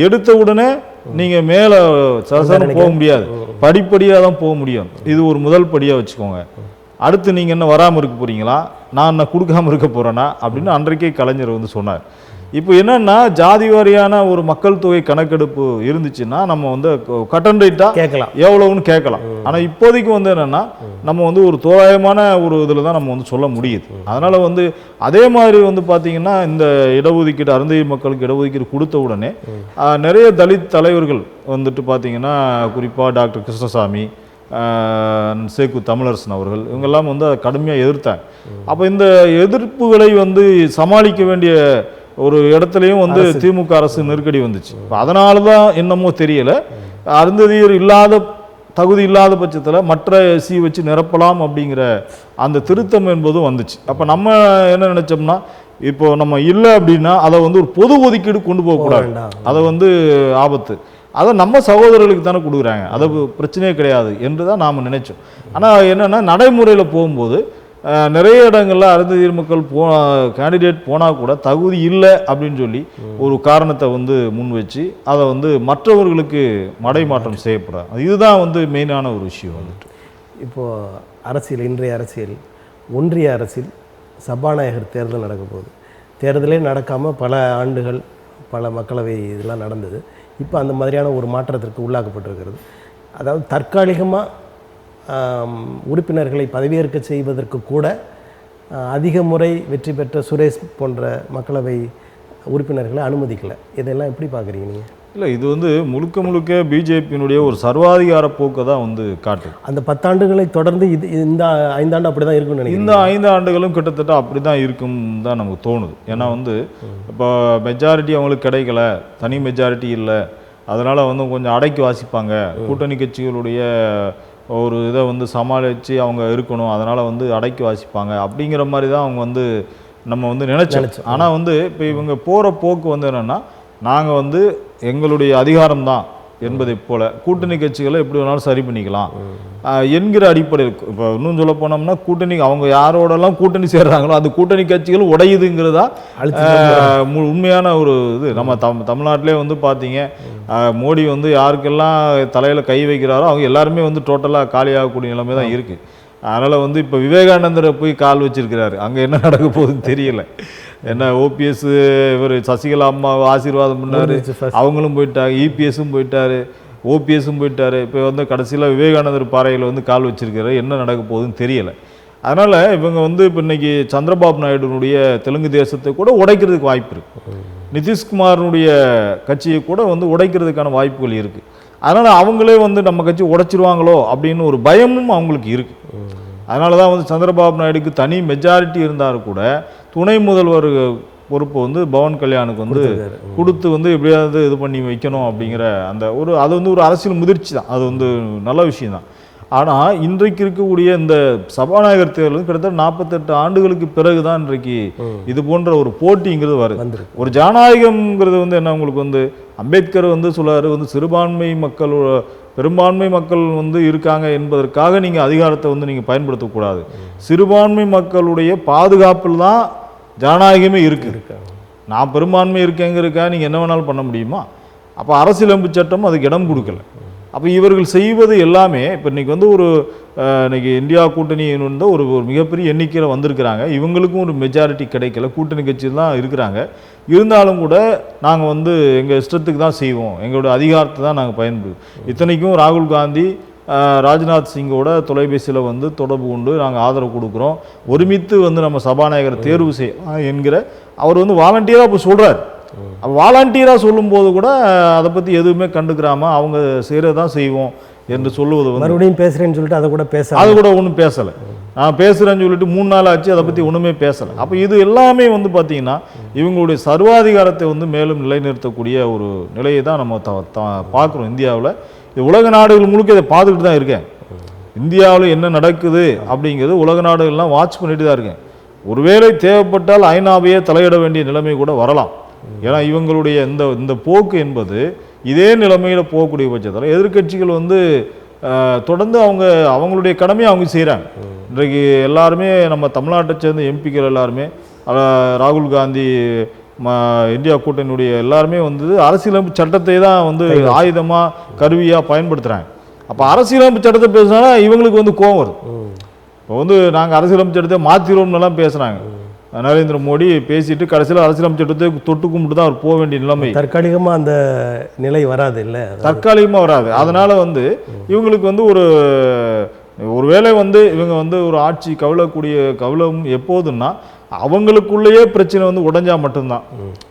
எடுத்த உடனே நீங்கள் மேலே சரசரம் போக முடியாது, படிப்படியாக தான் போக முடியும், இது ஒரு முதல் படியாக வச்சுக்கோங்க, அடுத்து நீங்கள் என்ன வராமல் இருக்க போகிறீங்களா, நான் என்ன கொடுக்காமல் இருக்க போகிறேன்னா அப்படின்னு அன்றைக்கே கலைஞர் வந்து சொன்னார். இப்போ என்னன்னா ஜாதி வாரியான ஒரு மக்கள் தொகை கணக்கெடுப்பு இருந்துச்சுன்னா நம்ம வந்து கட் அண்ட் ரைட்டாக கேட்கலாம், எவ்வளவுன்னு கேட்கலாம். ஆனால் இப்போதைக்கு வந்து என்னென்னா நம்ம வந்து ஒரு தோராயமான ஒரு இதில் தான் நம்ம வந்து சொல்ல முடியுது. அதனால் வந்து அதே மாதிரி வந்து பார்த்திங்கன்னா இந்த இடஒதுக்கீடு அருந்ததி மக்களுக்கு இடஒதுக்கீடு கொடுத்த உடனே நிறைய தலித் தலைவர்கள் வந்துட்டு பார்த்திங்கன்னா குறிப்பாக டாக்டர் கிருஷ்ணசாமி, சேக்கு தமிழரசன் அவர்கள் இவங்கெல்லாம் வந்து அதை கடுமையாக எதிர்த்தாங்க. அப்போ இந்த எதிர்ப்புகளை வந்து சமாளிக்க வேண்டிய ஒரு இடத்துலையும் வந்து திமுக அரசு நெருக்கடி வந்துச்சு. அதனால தான் என்னமோ தெரியல, அருந்ததியர் இல்லாத தகுதி இல்லாத பட்சத்தில் மற்ற எஸ்சி வச்சு நிரப்பலாம் அப்படிங்கிற அந்த திருத்தம் என்பதும் வந்துச்சு. அப்போ நம்ம என்ன நினைச்சோம்னா, இப்போ நம்ம இல்லை அப்படின்னா அதை வந்து ஒரு பொது ஒதுக்கீடு கொண்டு போகக்கூடாது, அதை வந்து ஆபத்து, அதை நம்ம சகோதரர்களுக்கு தானே கொடுக்குறாங்க, அது பிரச்சனையே கிடையாது என்று தான் நாம் நினைச்சோம். ஆனால் என்னென்னா நடைமுறையில் போகும்போது நிறைய இடங்களில் அருந்ததியர் மக்கள் கேண்டிடேட் போனால் கூட தகுதி இல்லை அப்படின்னு சொல்லி ஒரு காரணத்தை வந்து முன் வச்சு அதை வந்து மற்றவர்களுக்கு மடைமாற்றம் செய்யப்படாது. இதுதான் வந்து மெயினான ஒரு விஷயம் வந்துட்டு. இப்போது அரசியல், இன்றைய அரசியல், ஒன்றிய அரசியல் சபாநாயகர் தேர்தல் நடக்க போகுது. தேர்தலே நடக்காமல் பல ஆண்டுகள் பல மக்களவை இதெல்லாம் நடந்தது. இப்போ அந்த மாதிரியான ஒரு மாற்றத்திற்கு உள்ளாக்கப்பட்டிருக்கிறது. அதாவது தற்காலிகமாக உறுப்பினர்களை பதவியேற்க செய்வதற்கு கூட அதிக முறை வெற்றி பெற்ற சுரேஷ் போன்ற மக்களவை உறுப்பினர்களை அனுமதிக்கலை. இதெல்லாம் எப்படி பார்க்குறீங்க நீங்கள்? இல்லை, இது வந்து முழுக்க முழுக்க பிஜேபியினுடைய ஒரு சர்வாதிகார போக்கை தான் வந்து காட்டுது. அந்த 10 ஆண்டுகளை தொடர்ந்து இந்த 5 ஆண்டு அப்படி தான் இருக்கும்னு நினைக்கிறேன். இந்த 5 ஆண்டுகளும் கிட்டத்தட்ட அப்படி தான் இருக்கும் தான் நமக்கு தோணுது. ஏன்னா வந்து இப்போ மெஜாரிட்டி அவங்களுக்கு கிடைக்கல, தனி மெஜாரிட்டி இல்லை, அதனால் வந்து கொஞ்சம் அடக்கி வாசிப்பாங்க, கூட்டணி கட்சிகளுடைய ஒரு இதை வந்து சமாளித்து அவங்க இருக்கணும், அதனால் வந்து அடக்கி வாசிப்பாங்க அப்படிங்கிற மாதிரி தான் அவங்க வந்து நம்ம வந்து நினச்சோம். ஆனால் வந்து இப்போ இவங்க போகிற போக்கு வந்து என்னென்னா, நாங்கள் வந்து எங்களுடைய அதிகாரம்தான் என்பதை போல கூட்டணி கட்சிகளை எப்படி வேணாலும் சரி பண்ணிக்கலாம் என்கிற அடிப்படையில். இப்போ இன்னும் சொல்ல போனோம்னா கூட்டணி அவங்க யாரோடலாம் கூட்டணி சேர்றாங்களோ அந்த கூட்டணி கட்சிகள் உடையுதுங்கிறதா உண்மையான ஒரு இது. நம்ம தமிழ்நாட்டிலே வந்து பார்த்தீங்க, மோடி வந்து யாருக்கெல்லாம் தலையில் கை வைக்கிறாரோ அவங்க எல்லாருமே வந்து டோட்டலாக காலியாகக்கூடிய நிலைமை தான் இருக்குது. அதனால் வந்து இப்போ விவேகானந்தரை போய் கால் வச்சிருக்கிறாரு, அங்கே என்ன நடக்க போகுதுன்னு தெரியல. என்ன ஓபிஎஸ் இவர் சசிகலா அம்மா ஆசீர்வாதம் பண்ணார், அவங்களும் போயிட்டாங்க, இபிஎஸும் போயிட்டாரு, ஓபிஎஸும் போயிட்டாரு. இப்போ வந்து கடைசியில் விவேகானந்தர் பாறையில் வந்து கால் வச்சிருக்கிறாரு, என்ன நடக்க போகுதுன்னு தெரியலை. அதனால் இவங்க வந்து இப்போ இன்னைக்கு சந்திரபாபு நாயுடுனுடைய தெலுங்கு தேசத்தை கூட உடைக்கிறதுக்கு வாய்ப்பு இருக்குது, நிதிஷ்குமாரனுடைய கட்சியை கூட வந்து உடைக்கிறதுக்கான வாய்ப்புகள் இருக்குது. அதனால் அவங்களே வந்து நம்ம கட்சி உடைச்சிருவாங்களோ அப்படின்னு ஒரு பயமும் அவங்களுக்கு இருக்குது. அதனால தான் வந்து சந்திரபாபு நாயுடுக்கு தனி மெஜாரிட்டி இருந்தால் கூட துணை முதல்வர் பொறுப்பு வந்து பவன் கல்யாணுக்கு வந்து கொடுத்து வந்து எப்படியாவது இது பண்ணி வைக்கணும் அப்படிங்கிற அந்த ஒரு அது வந்து ஒரு அரசியல் முதிர்ச்சி தான், அது வந்து நல்ல விஷயம்தான். ஆனால் இன்றைக்கு இருக்கக்கூடிய இந்த சபாநாயகர் தேர்தல் கிட்டத்தட்ட 48 ஆண்டுகளுக்கு பிறகு தான் இன்றைக்கு இது போன்ற ஒரு போட்டிங்கிறது வருது. ஒரு ஜனநாயகம்ங்கிறது வந்து என்ன, உங்களுக்கு வந்து அம்பேத்கர் வந்து சொல்றாரு வந்து சிறுபான்மை மக்கள் பெரும்பான்மை மக்கள் வந்து இருக்காங்க என்பதற்காக நீங்கள் அதிகாரத்தை வந்து நீங்கள் பயன்படுத்தக்கூடாது, சிறுபான்மை மக்களுடைய பாதுகாப்பில் தான் ஜனநாயகமே இருக்குது. நான் பெரும்பான்மை இருக்கேங்கிறக்கா நீங்கள் என்ன வேணாலும் பண்ண முடியுமா? அப்போ அரசியலமைப்பு சட்டம் அதுக்கு இடம் கொடுக்கல. அப்போ இவர்கள் செய்வது எல்லாமே இப்போ இன்றைக்கி வந்து ஒரு இன்றைக்கி இந்தியா கூட்டணி வந்து ஒரு மிகப்பெரிய எண்ணிக்கையில் வந்திருக்கிறாங்க, இவங்களுக்கும் ஒரு மெஜாரிட்டி கிடைக்கல, கூட்டணி கட்சியில் தான் இருக்கிறாங்க. இருந்தாலும் கூட நாங்கள் வந்து எங்கள் இஷ்டத்துக்கு தான் செய்வோம், எங்களுடைய அதிகாரத்தை தான் நாங்கள் பயன்படுத்தும். இத்தனைக்கும் ராகுல் காந்தி ராஜ்நாத் சிங்கோட தொலைபேசியில் வந்து தொடர்பு கொண்டு நாங்கள் ஆதரவு கொடுக்குறோம், ஒருமித்து வந்து நம்ம சபாநாயகரை தேர்வு செய்ய என்கிற அவர் வந்து வாலண்டியராக இப்போ சொல்கிறார். வாலண்டியராக சொல்லும்போது கூட அதை பற்றி எதுவுமே கண்டுக்கிறாமல் அவங்க செய்கிறதான் செய்வோம் என்று சொல்லுவது வந்து மறுபடியும் பேசுகிறேன்னு சொல்லிட்டு அதை கூட ஒன்றும் பேசலை. நான் பேசுகிறேன்னு சொல்லிட்டு 3 நாள் ஆச்சு, அதை பற்றி ஒன்றுமே பேசலை. அப்போ இது எல்லாமே வந்து பார்த்திங்கன்னா இவங்களுடைய சர்வாதிகாரத்தை வந்து மேலும் நிலைநிறுத்தக்கூடிய ஒரு நிலையை தான் நம்ம பார்க்குறோம் இந்தியாவில். இது உலக நாடுகள் முழுக்க இதை பார்த்துக்கிட்டு தான் இருக்கேன். இந்தியாவில் என்ன நடக்குது அப்படிங்கிறது உலக நாடுகள்லாம் வாட்ச் பண்ணிட்டு தான் இருக்கேன். ஒருவேளை தேவைப்பட்டால் ஐநாவையே தலையிட வேண்டிய நிலைமை கூட வரலாம். ஏன்னா இவங்களுடைய இந்த போக்கு என்பது இதே நிலைமையில் போகக்கூடிய பட்சத்தில் எதிர்க்கட்சிகள் வந்து தொடர்ந்து அவங்களுடைய கடமையை அவங்க செய்கிறாங்க. இன்றைக்கு எல்லாருமே நம்ம தமிழ்நாட்டை சேர்ந்த எம்பிக்கள் எல்லாருமே ராகுல் காந்தி இந்தியா கூட்டணியுடைய எல்லாருமே வந்து அரசியலமைப்பு சட்டத்தை தான் வந்து ஆயுதமாக கருவியாக பயன்படுத்துகிறாங்க. அப்போ அரசியலமைப்பு சட்டத்தை பேசினா இவங்களுக்கு வந்து கோவம் வருது. இப்போ வந்து நாங்கள் அரசியலமைப்பு சட்டத்தை மாற்றிடுவோம்னுலாம் பேசுகிறாங்க. நரேந்திர மோடி பேசிட்டு கடைசியில் அரசியலமைப்பு சட்டத்தை தொட்டு கும்பிட்டு தான் அவர் போக வேண்டிய நிலைமை. தற்காலிகமாக அந்த நிலை வராது இல்லை, தற்காலிகமாக வராது. அதனால வந்து இவங்களுக்கு வந்து ஒருவேளை வந்து இவங்க வந்து ஒரு ஆட்சி கவலம் எப்போதுன்னா அவங்களுக்குள்ளேயே பிரச்சனை வந்து உடைஞ்சா மட்டும்தான்.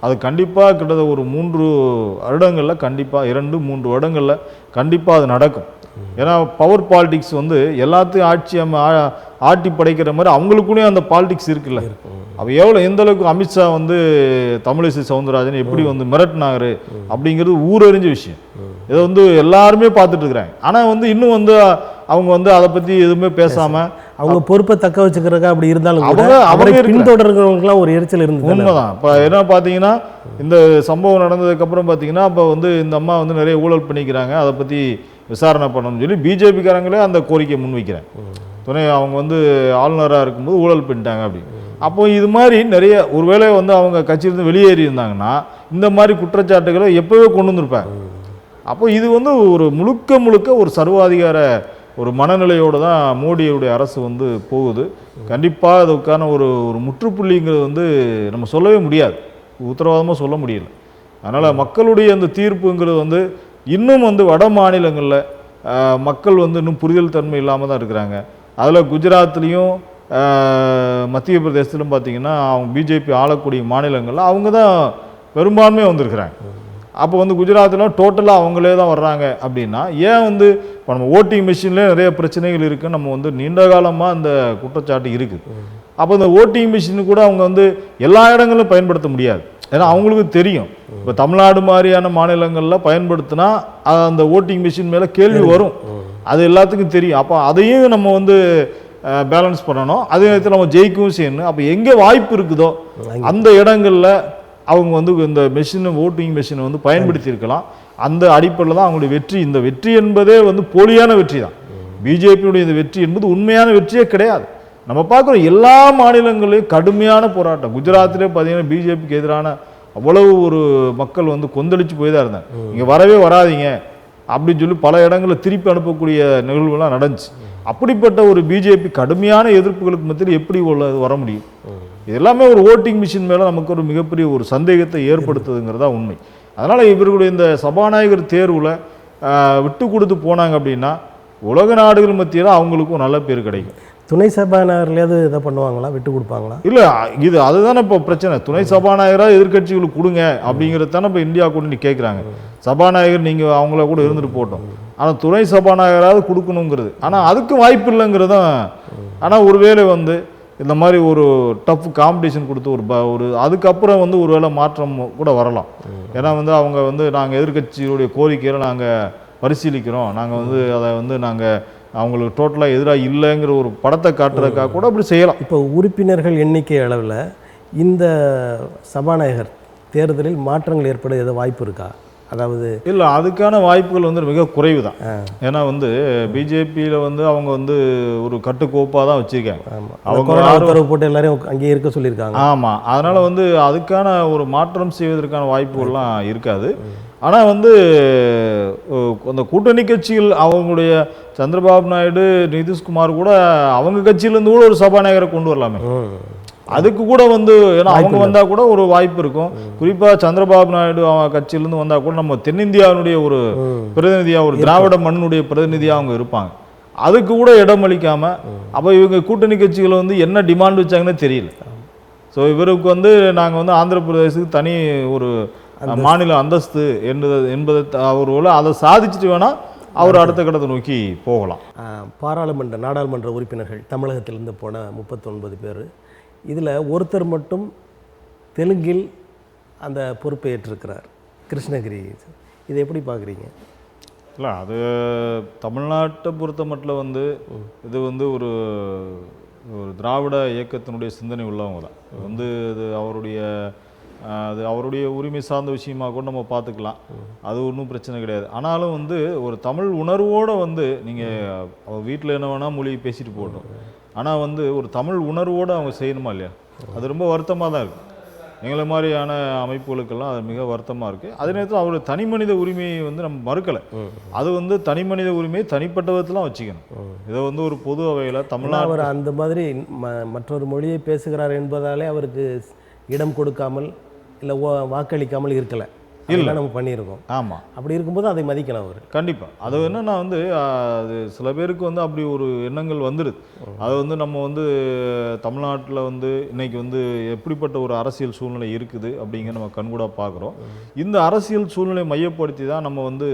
அது கண்டிப்பாக கிட்டத்தட்ட ஒரு 3 வருடங்களில் கண்டிப்பாக 2-3 வருடங்களில் கண்டிப்பாக அது நடக்கும். ஏன்னா பவர் பாலிடிக்ஸ் வந்து எல்லாத்தையும் ஆட்டி படைக்கிற மாதிரி அவங்களுக்குள்ளேயும் அந்த பாலிடிக்ஸ் இருக்குல்ல. அப்போ எந்த அளவுக்கு அமித்ஷா வந்து தமிழிசை சவுந்தரராஜன் எப்படி வந்து மிரட்டினாரு அப்படிங்கிறது ஊரறிஞ்ச விஷயம். இதை வந்து எல்லாருமே பார்த்துட்டு இருக்கிறாங்க. ஆனால் வந்து இன்னும் வந்து அவங்க வந்து அதை பற்றி எதுவுமே பேசாமல் அவங்க பொறுப்பை தக்க வச்சுக்கிறதுக்கா அப்படி இருந்தாலும் அவங்க பின்தொடர்கிறவங்களுக்குலாம் ஒரு எரிச்சல் இருந்தது. உண்மைதான். இப்போ என்ன பார்த்தீங்கன்னா இந்த சம்பவம் நடந்ததுக்கப்புறம் பார்த்தீங்கன்னா அப்போ வந்து இந்த அம்மா வந்து நிறைய ஊழல் பண்ணிக்கிறாங்க, அதை பற்றி விசாரணை பண்ணணும்னு சொல்லி பிஜேபிக்காரங்களே அந்த கோரிக்கையை முன்வைக்கிறேன். அவங்க வந்து ஆளுநராக இருக்கும்போது ஊழல் பண்ணிட்டாங்க அப்படி. அப்போ இது மாதிரி நிறைய ஒருவேளை வந்து அவங்க கட்சியிலிருந்து வெளியேறி இருந்தாங்கன்னா இந்த மாதிரி குற்றச்சாட்டுகளை எப்போவே கொண்டு வந்திருப்பாங்க. அப்போ இது வந்து ஒரு முழுக்க ஒரு சர்வாதிகார ஒரு மனநிலையோடு தான் மோடியுடைய அரசு வந்து போகுது. கண்டிப்பாக அதுக்கான ஒரு முற்றுப்புள்ளிங்கிறது வந்து நம்ம சொல்லவே முடியாது, உத்தரவாதமாக சொல்ல முடியல. அதனால் மக்களுடைய அந்த தீர்ப்புங்கிறது வந்து இன்னும் வந்து வட மாநிலங்களில் மக்கள் வந்து இன்னும் புரிதல் தன்மை இல்லாமல் தான் இருக்கிறாங்க. அதில் குஜராத்லேயும் மத்திய பிரதேசத்திலும் பார்த்திங்கன்னா அவங்க பிஜேபி ஆளக்கூடிய மாநிலங்களில் அவங்க தான் பெரும்பான்மை வந்திருக்கிறாங்க. அப்போ வந்து குஜராத்தில் டோட்டலாக அவங்களே தான் வர்றாங்க. அப்படின்னா ஏன் வந்து இப்போ நம்ம ஓட்டிங் மிஷின்லேயே நிறைய பிரச்சனைகள் இருக்குது, நம்ம வந்து நீண்ட காலமாக அந்த குற்றச்சாட்டு இருக்குது. அப்போ இந்த ஓட்டிங் மிஷினு கூட அவங்க வந்து எல்லா இடங்களிலும் பயன்படுத்த முடியாது. ஏன்னா அவங்களுக்கு தெரியும் இப்போ தமிழ்நாடு மாதிரியான மாநிலங்களில் பயன்படுத்தினா அந்த ஓட்டிங் மிஷின் மேலே கேள்வி வரும், அது எல்லாத்துக்கும் தெரியும். அப்போ அதையும் நம்ம வந்து பேலன்ஸ் பண்ணணும், அதே நேரத்தில் நம்ம ஜெயிக்கவும் செய்யணும். அப்போ எங்கே வாய்ப்பு இருக்குதோ அந்த இடங்களில் அவங்க வந்து இந்த மெஷினை ஓட்டிங் மெஷினை வந்து பயன்படுத்தி இருக்கலாம். அந்த அடிப்படையில் தான் அவங்களுடைய வெற்றி. இந்த வெற்றி என்பதே வந்து போலியான வெற்றி தான். பிஜேபியுடைய இந்த வெற்றி என்பது உண்மையான வெற்றியே கிடையாது. நம்ம பார்க்குறோம் எல்லா மாநிலங்களையும் கடுமையான போராட்டம். குஜராத்திலே பார்த்தீங்கன்னா பிஜேபிக்கு எதிரான அவ்வளவு ஒரு மக்கள் வந்து கொந்தளிச்சு போய் தான் இருந்தாங்க. இங்கே வரவே வராதிங்க அப்படின்னு சொல்லி பல இடங்களில் திருப்பி அனுப்பக்கூடிய நிகழ்வுலாம் நடந்துச்சு. அப்படிப்பட்ட ஒரு பிஜேபி கடுமையான எதிர்ப்புகளுக்கு மத்தியில் எப்படி வர முடியும்? இது எல்லாமே ஒரு ஓட்டிங் மிஷின் மேலே நமக்கு ஒரு மிகப்பெரிய ஒரு சந்தேகத்தை ஏற்படுத்துதுங்கிறதா உண்மை. அதனால் இவர்களுடைய இந்த சபாநாயகர் தேர்வில் விட்டு கொடுத்து போனாங்க அப்படின்னா உலக நாடுகள் மத்தியில் அவங்களுக்கும் நல்ல பேர் கிடைக்கும். துணை சபாநாயகர்லையாவது இதை பண்ணுவாங்களா, விட்டு கொடுப்பாங்களா? இல்லை, அதுதானே இப்போ பிரச்சனை. துணை சபாநாயகராக எதிர்கட்சிகளுக்கு கொடுங்க அப்படிங்கிறது தானே இப்போ இந்தியா கூட கேட்குறாங்க. சபாநாயகர் நீங்கள் அவங்கள கூட இருந்துட்டு போட்டோம், ஆனால் துணை சபாநாயகராவது கொடுக்கணுங்கிறது. ஆனால் அதுக்கு வாய்ப்பு இல்லைங்கிறது தான். ஆனால் ஒருவேளை வந்து இந்த மாதிரி ஒரு டஃப் காம்படிஷன் கொடுத்து ஒரு அதுக்கப்புறம் வந்து ஒரு வேளை மாற்றம் கூட வரலாம். ஏன்னா வந்து அவங்க வந்து நாங்கள் எதிர்கட்சியுடைய கோரிக்கையை நாங்கள் பரிசீலிக்கிறோம், நாங்கள் வந்து அதை வந்து நாங்கள் அவங்களுக்கு டோட்டலாக எதிராக இல்லைங்கிற ஒரு படத்தை காட்டுறதுக்காக கூட அப்படி செய்யலாம். இப்போ உறுப்பினர்கள் எண்ணிக்கை அளவில் இந்த சபாநாயகர் தேர்தலில் மாற்றங்கள் ஏற்பட ஏதோ வாய்ப்பு இருக்கா? அதாவது இல்லை, அதுக்கான வாய்ப்புகள் வந்து மிக குறைவு தான். ஏன்னா வந்து பிஜேபியில் வந்து அவங்க வந்து ஒரு கட்டுக்கோப்பாக தான் வச்சுருக்காங்க. அவங்க போட்டு எல்லாரையும் அங்கேயே இருக்க சொல்லியிருக்காங்க. ஆமாம், அதனால் வந்து அதுக்கான ஒரு மாற்றம் செய்வதற்கான வாய்ப்புகள்லாம் இருக்காது. ஆனால் வந்து அந்த கூட்டணி கட்சிகள் அவங்களுடைய சந்திரபாபு நாயுடு, நிதிஷ்குமார் கூட அவங்க கட்சியிலேருந்து கூட ஒரு சபாநாயகரை கொண்டு வரலாமே. அதுக்கு கூட வந்து ஏன்னா அவங்க வந்தால் கூட ஒரு வாய்ப்பு இருக்கும். குறிப்பாக சந்திரபாபு நாயுடு அவங்க கட்சியிலேருந்து வந்தால் கூட நம்ம தென்னிந்தியாவுடைய ஒரு பிரதிநிதியாக, ஒரு திராவிட மண்ணுடைய பிரதிநிதியாக அவங்க இருப்பாங்க. அதுக்கு கூட இடம் அளிக்காமல் அப்போ இவங்க கூட்டணி கட்சிகளை வந்து என்ன டிமாண்ட் வச்சாங்கன்னு தெரியல. ஸோ இவருக்கு வந்து நாங்கள் வந்து ஆந்திர பிரதேசத்துக்கு தனி ஒரு மாநில அந்தஸ்து என்பதை அவர் அதை சாதிச்சுட்டு வேணால் அவர் அடுத்த கட்டத்தை நோக்கி போகலாம். நாடாளுமன்ற உறுப்பினர்கள் தமிழகத்திலிருந்து போன 39 பேர், இதில் ஒருத்தர் மட்டும் தெலுங்கில் அந்த பொறுப்பை ஏற்றிருக்கிறார், கிருஷ்ணகிரி. இதை எப்படி பார்க்குறீங்க? இல்லை அது தமிழ்நாட்டை பொறுத்த மட்டும் வந்து இது வந்து ஒரு ஒரு திராவிட இயக்கத்தினுடைய சிந்தனை உள்ளவங்க தான். வந்து இது அவருடைய உரிமை சார்ந்த விஷயமாக கூட நம்ம பார்த்துக்கலாம், அது ஒன்றும் பிரச்சனை கிடையாது. ஆனாலும் வந்து ஒரு தமிழ் உணர்வோடு வந்து நீங்கள் வீட்டில் என்ன வேணால் மொழி பேசிட்டு போகட்டும், ஆனால் வந்து ஒரு தமிழ் உணர்வோடு அவங்க செய்யணுமா இல்லையா? அது ரொம்ப வருத்தமாக தான் இருக்குது. எங்களை மாதிரியான அமைப்புகளுக்கெல்லாம் அது மிக வருத்தமாக இருக்குது. அதே நேரத்தில் அவருடைய தனி மனித உரிமையை வந்து நம்ம மறுக்கலை. அது வந்து தனி மனித உரிமையை தனிப்பட்ட விதத்தில் வச்சுக்கணும். இதை வந்து ஒரு பொது அவையில் தமிழ்நாடு அவர் அந்த மாதிரி மற்றொரு மொழியை பேசுகிறார் என்பதாலே அவருக்கு இடம் கொடுக்காமல் இல்லை வாக்களிக்காமல் இருக்கலை, இல்லை நம்ம பண்ணியிருக்கோம். ஆமாம், அப்படி இருக்கும்போது அதை மதிக்கணும் அவர் கண்டிப்பாக. அது என்னன்னா வந்து அது சில பேருக்கு வந்து அப்படி ஒரு எண்ணங்கள் வந்துடுது. அது வந்து நம்ம வந்து தமிழ்நாட்டில் வந்து இன்னைக்கு வந்து எப்படிப்பட்ட ஒரு அரசியல் சூழ்நிலை இருக்குது அப்படிங்கிற நம்ம கண்கூடாக பார்க்குறோம். இந்த அரசியல் சூழ்நிலை மையப்படுத்தி தான் நம்ம வந்து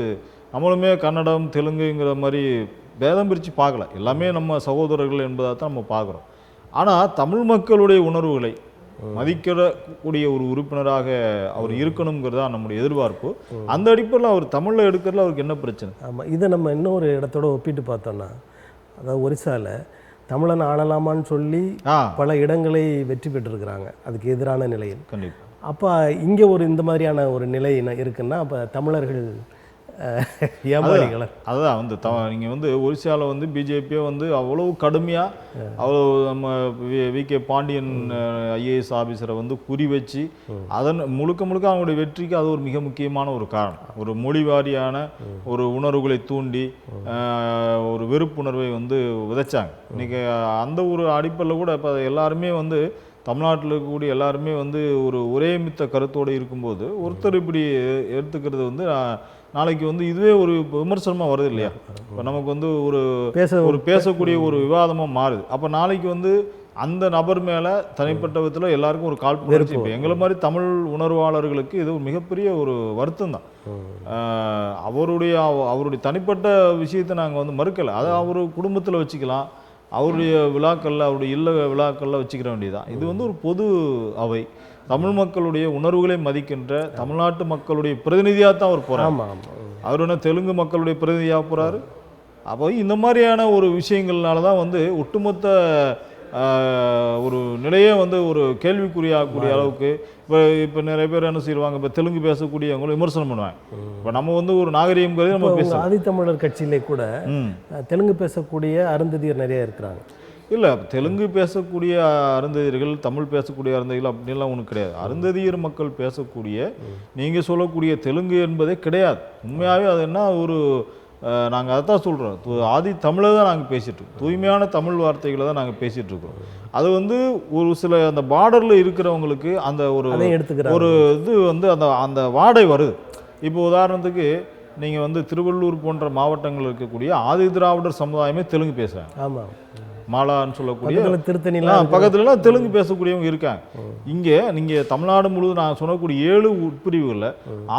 நம்மளுமே கன்னடம் தெலுங்குங்கிற மாதிரி பேதம் பிரித்து பார்க்கல, எல்லாமே நம்ம சகோதரர்கள் என்பதாக தான் நம்ம பார்க்குறோம். ஆனால் தமிழ் மக்களுடைய உணர்வுகளை மதிக்கக்கூடிய ஒரு உறுப்பினராக அவர் இருக்கணுங்கிறதா நம்முடைய எதிர்பார்ப்பு. அந்த அடிப்படையில் அவர் தமிழில் எடுக்கிறதுல அவருக்கு என்ன பிரச்சனை? ஆமாம், இதை நம்ம இன்னொரு இடத்தோட ஒப்பிட்டு பார்த்தோம்னா, அதாவது ஒரிசாவில் தமிழன் ஆளலாமான்னு சொல்லி பல இடங்களை வெற்றி பெற்றிருக்கிறாங்க அதுக்கு எதிரான நிலையில். கண்டிப்பாக. அப்போ இங்கே ஒரு இந்த மாதிரியான ஒரு நிலை இருக்குன்னா அப்போ தமிழர்கள் ஏமாளிகள அதுதான் வந்து நீங்கள் வந்து ஒரிசாவில் வந்து பிஜேபியை வந்து அவ்வளோ கடுமையாக அவ்வளோ நம்ம வி.கே. பாண்டியன் ஐஏஎஸ் ஆஃபீஸரை வந்து குறி வச்சு அதன் முழுக்க அவங்களுடைய வெற்றிக்கு அது ஒரு மிக முக்கியமான ஒரு காரணம். ஒரு மொழி வாரியான ஒரு உணர்வுகளை தூண்டி ஒரு வெறுப்புணர்வை வந்து விதைச்சாங்க. இன்றைக்கி அந்த ஒரு அடிப்படையில் கூட இப்போ எல்லாருமே வந்து தமிழ்நாட்டில் இருக்கக்கூடிய எல்லாருமே வந்து ஒரு ஒரே மித்த கருத்தோடு இருக்கும்போது ஒருத்தர் இப்படி எடுத்துக்கிறது வந்து நாளைக்கு வந்து இதுவே ஒரு விமர்சனமாக வருது இல்லையா? இப்போ நமக்கு வந்து ஒரு பேசக்கூடிய ஒரு விவாதமாக மாறுது. அப்போ நாளைக்கு வந்து அந்த நபர் மேலே தனிப்பட்ட விதத்தில் எல்லாருக்கும் ஒரு காழ்ப்புணர்ச்சி. இப்போ எங்களை மாதிரி தமிழ் உணர்வாளர்களுக்கு இது ஒரு மிகப்பெரிய ஒரு வருத்தம் தான். அவருடைய தனிப்பட்ட விஷயத்தை நாங்கள் வந்து மறுக்கலை. அதை அவர் குடும்பத்தில் வச்சுக்கலாம், அவருடைய விழாக்களில் அவருடைய இல்ல விழாக்களில் வச்சுக்கிற வேண்டியதுதான். இது வந்து ஒரு பொது அவை, தமிழ் மக்களுடைய உணர்வுகளை மதிக்கின்ற தமிழ்நாட்டு மக்களுடைய பிரதிநிதியாக தான் அவர் போகிறார். அவர் என்ன தெலுங்கு மக்களுடைய பிரதிநிதியாக போகிறாரு? அப்போ இந்த மாதிரியான ஒரு விஷயங்கள்னால தான் வந்து ஒட்டுமொத்த ஒரு நிலையே வந்து ஒரு கேள்விக்குறியாகக்கூடிய அளவுக்கு இப்போ நிறைய பேர் என்ன செய்வாங்க, இப்போ தெலுங்கு பேசக்கூடியவங்களும் விமர்சனம் பண்ணுவாங்க. இப்போ நம்ம வந்து ஒரு நாகரிகம் நம்ம பேசுவோம். ஆதித்தமிழர் கட்சியிலே கூட தெலுங்கு பேசக்கூடிய அருந்ததியர் நிறைய இருக்கிறாங்க. இல்லை, தெலுங்கு பேசக்கூடிய அருந்ததியர்கள் தமிழ் பேசக்கூடிய அருந்ததிகள் அப்படின்லாம் ஒன்றும் கிடையாது. அருந்ததியர் மக்கள் பேசக்கூடிய நீங்கள் சொல்லக்கூடிய தெலுங்கு என்பதே கிடையாது. உண்மையாகவே அது என்ன ஒரு நாங்கள் அதை தான் சொல்கிறோம், ஆதி தமிழை தான் நாங்கள் பேசிகிட்ருக்கோம், தூய்மையான தமிழ் வார்த்தைகளை தான் நாங்கள் பேசிகிட்ருக்கோம். அது வந்து ஒரு சில அந்த பார்டரில் இருக்கிறவங்களுக்கு அந்த ஒரு இது வந்து அந்த வாடை வருது. இப்போ உதாரணத்துக்கு நீங்கள் வந்து திருவள்ளூர் போன்ற மாவட்டங்களில் இருக்கக்கூடிய ஆதி திராவிடர் சமுதாயமே தெலுங்கு பேசுகிறாங்க. ஆமாம், மாலான்னு சொல்லக்கூடிய திருத்தணிலாம் பக்கத்துலலாம் தெலுங்கு பேசக்கூடியவங்க இருக்காங்க. இங்கே நீங்கள் தமிழ்நாடு முழுவதும் நான் சொல்லக்கூடிய 7 உட்பிரிவுகளில்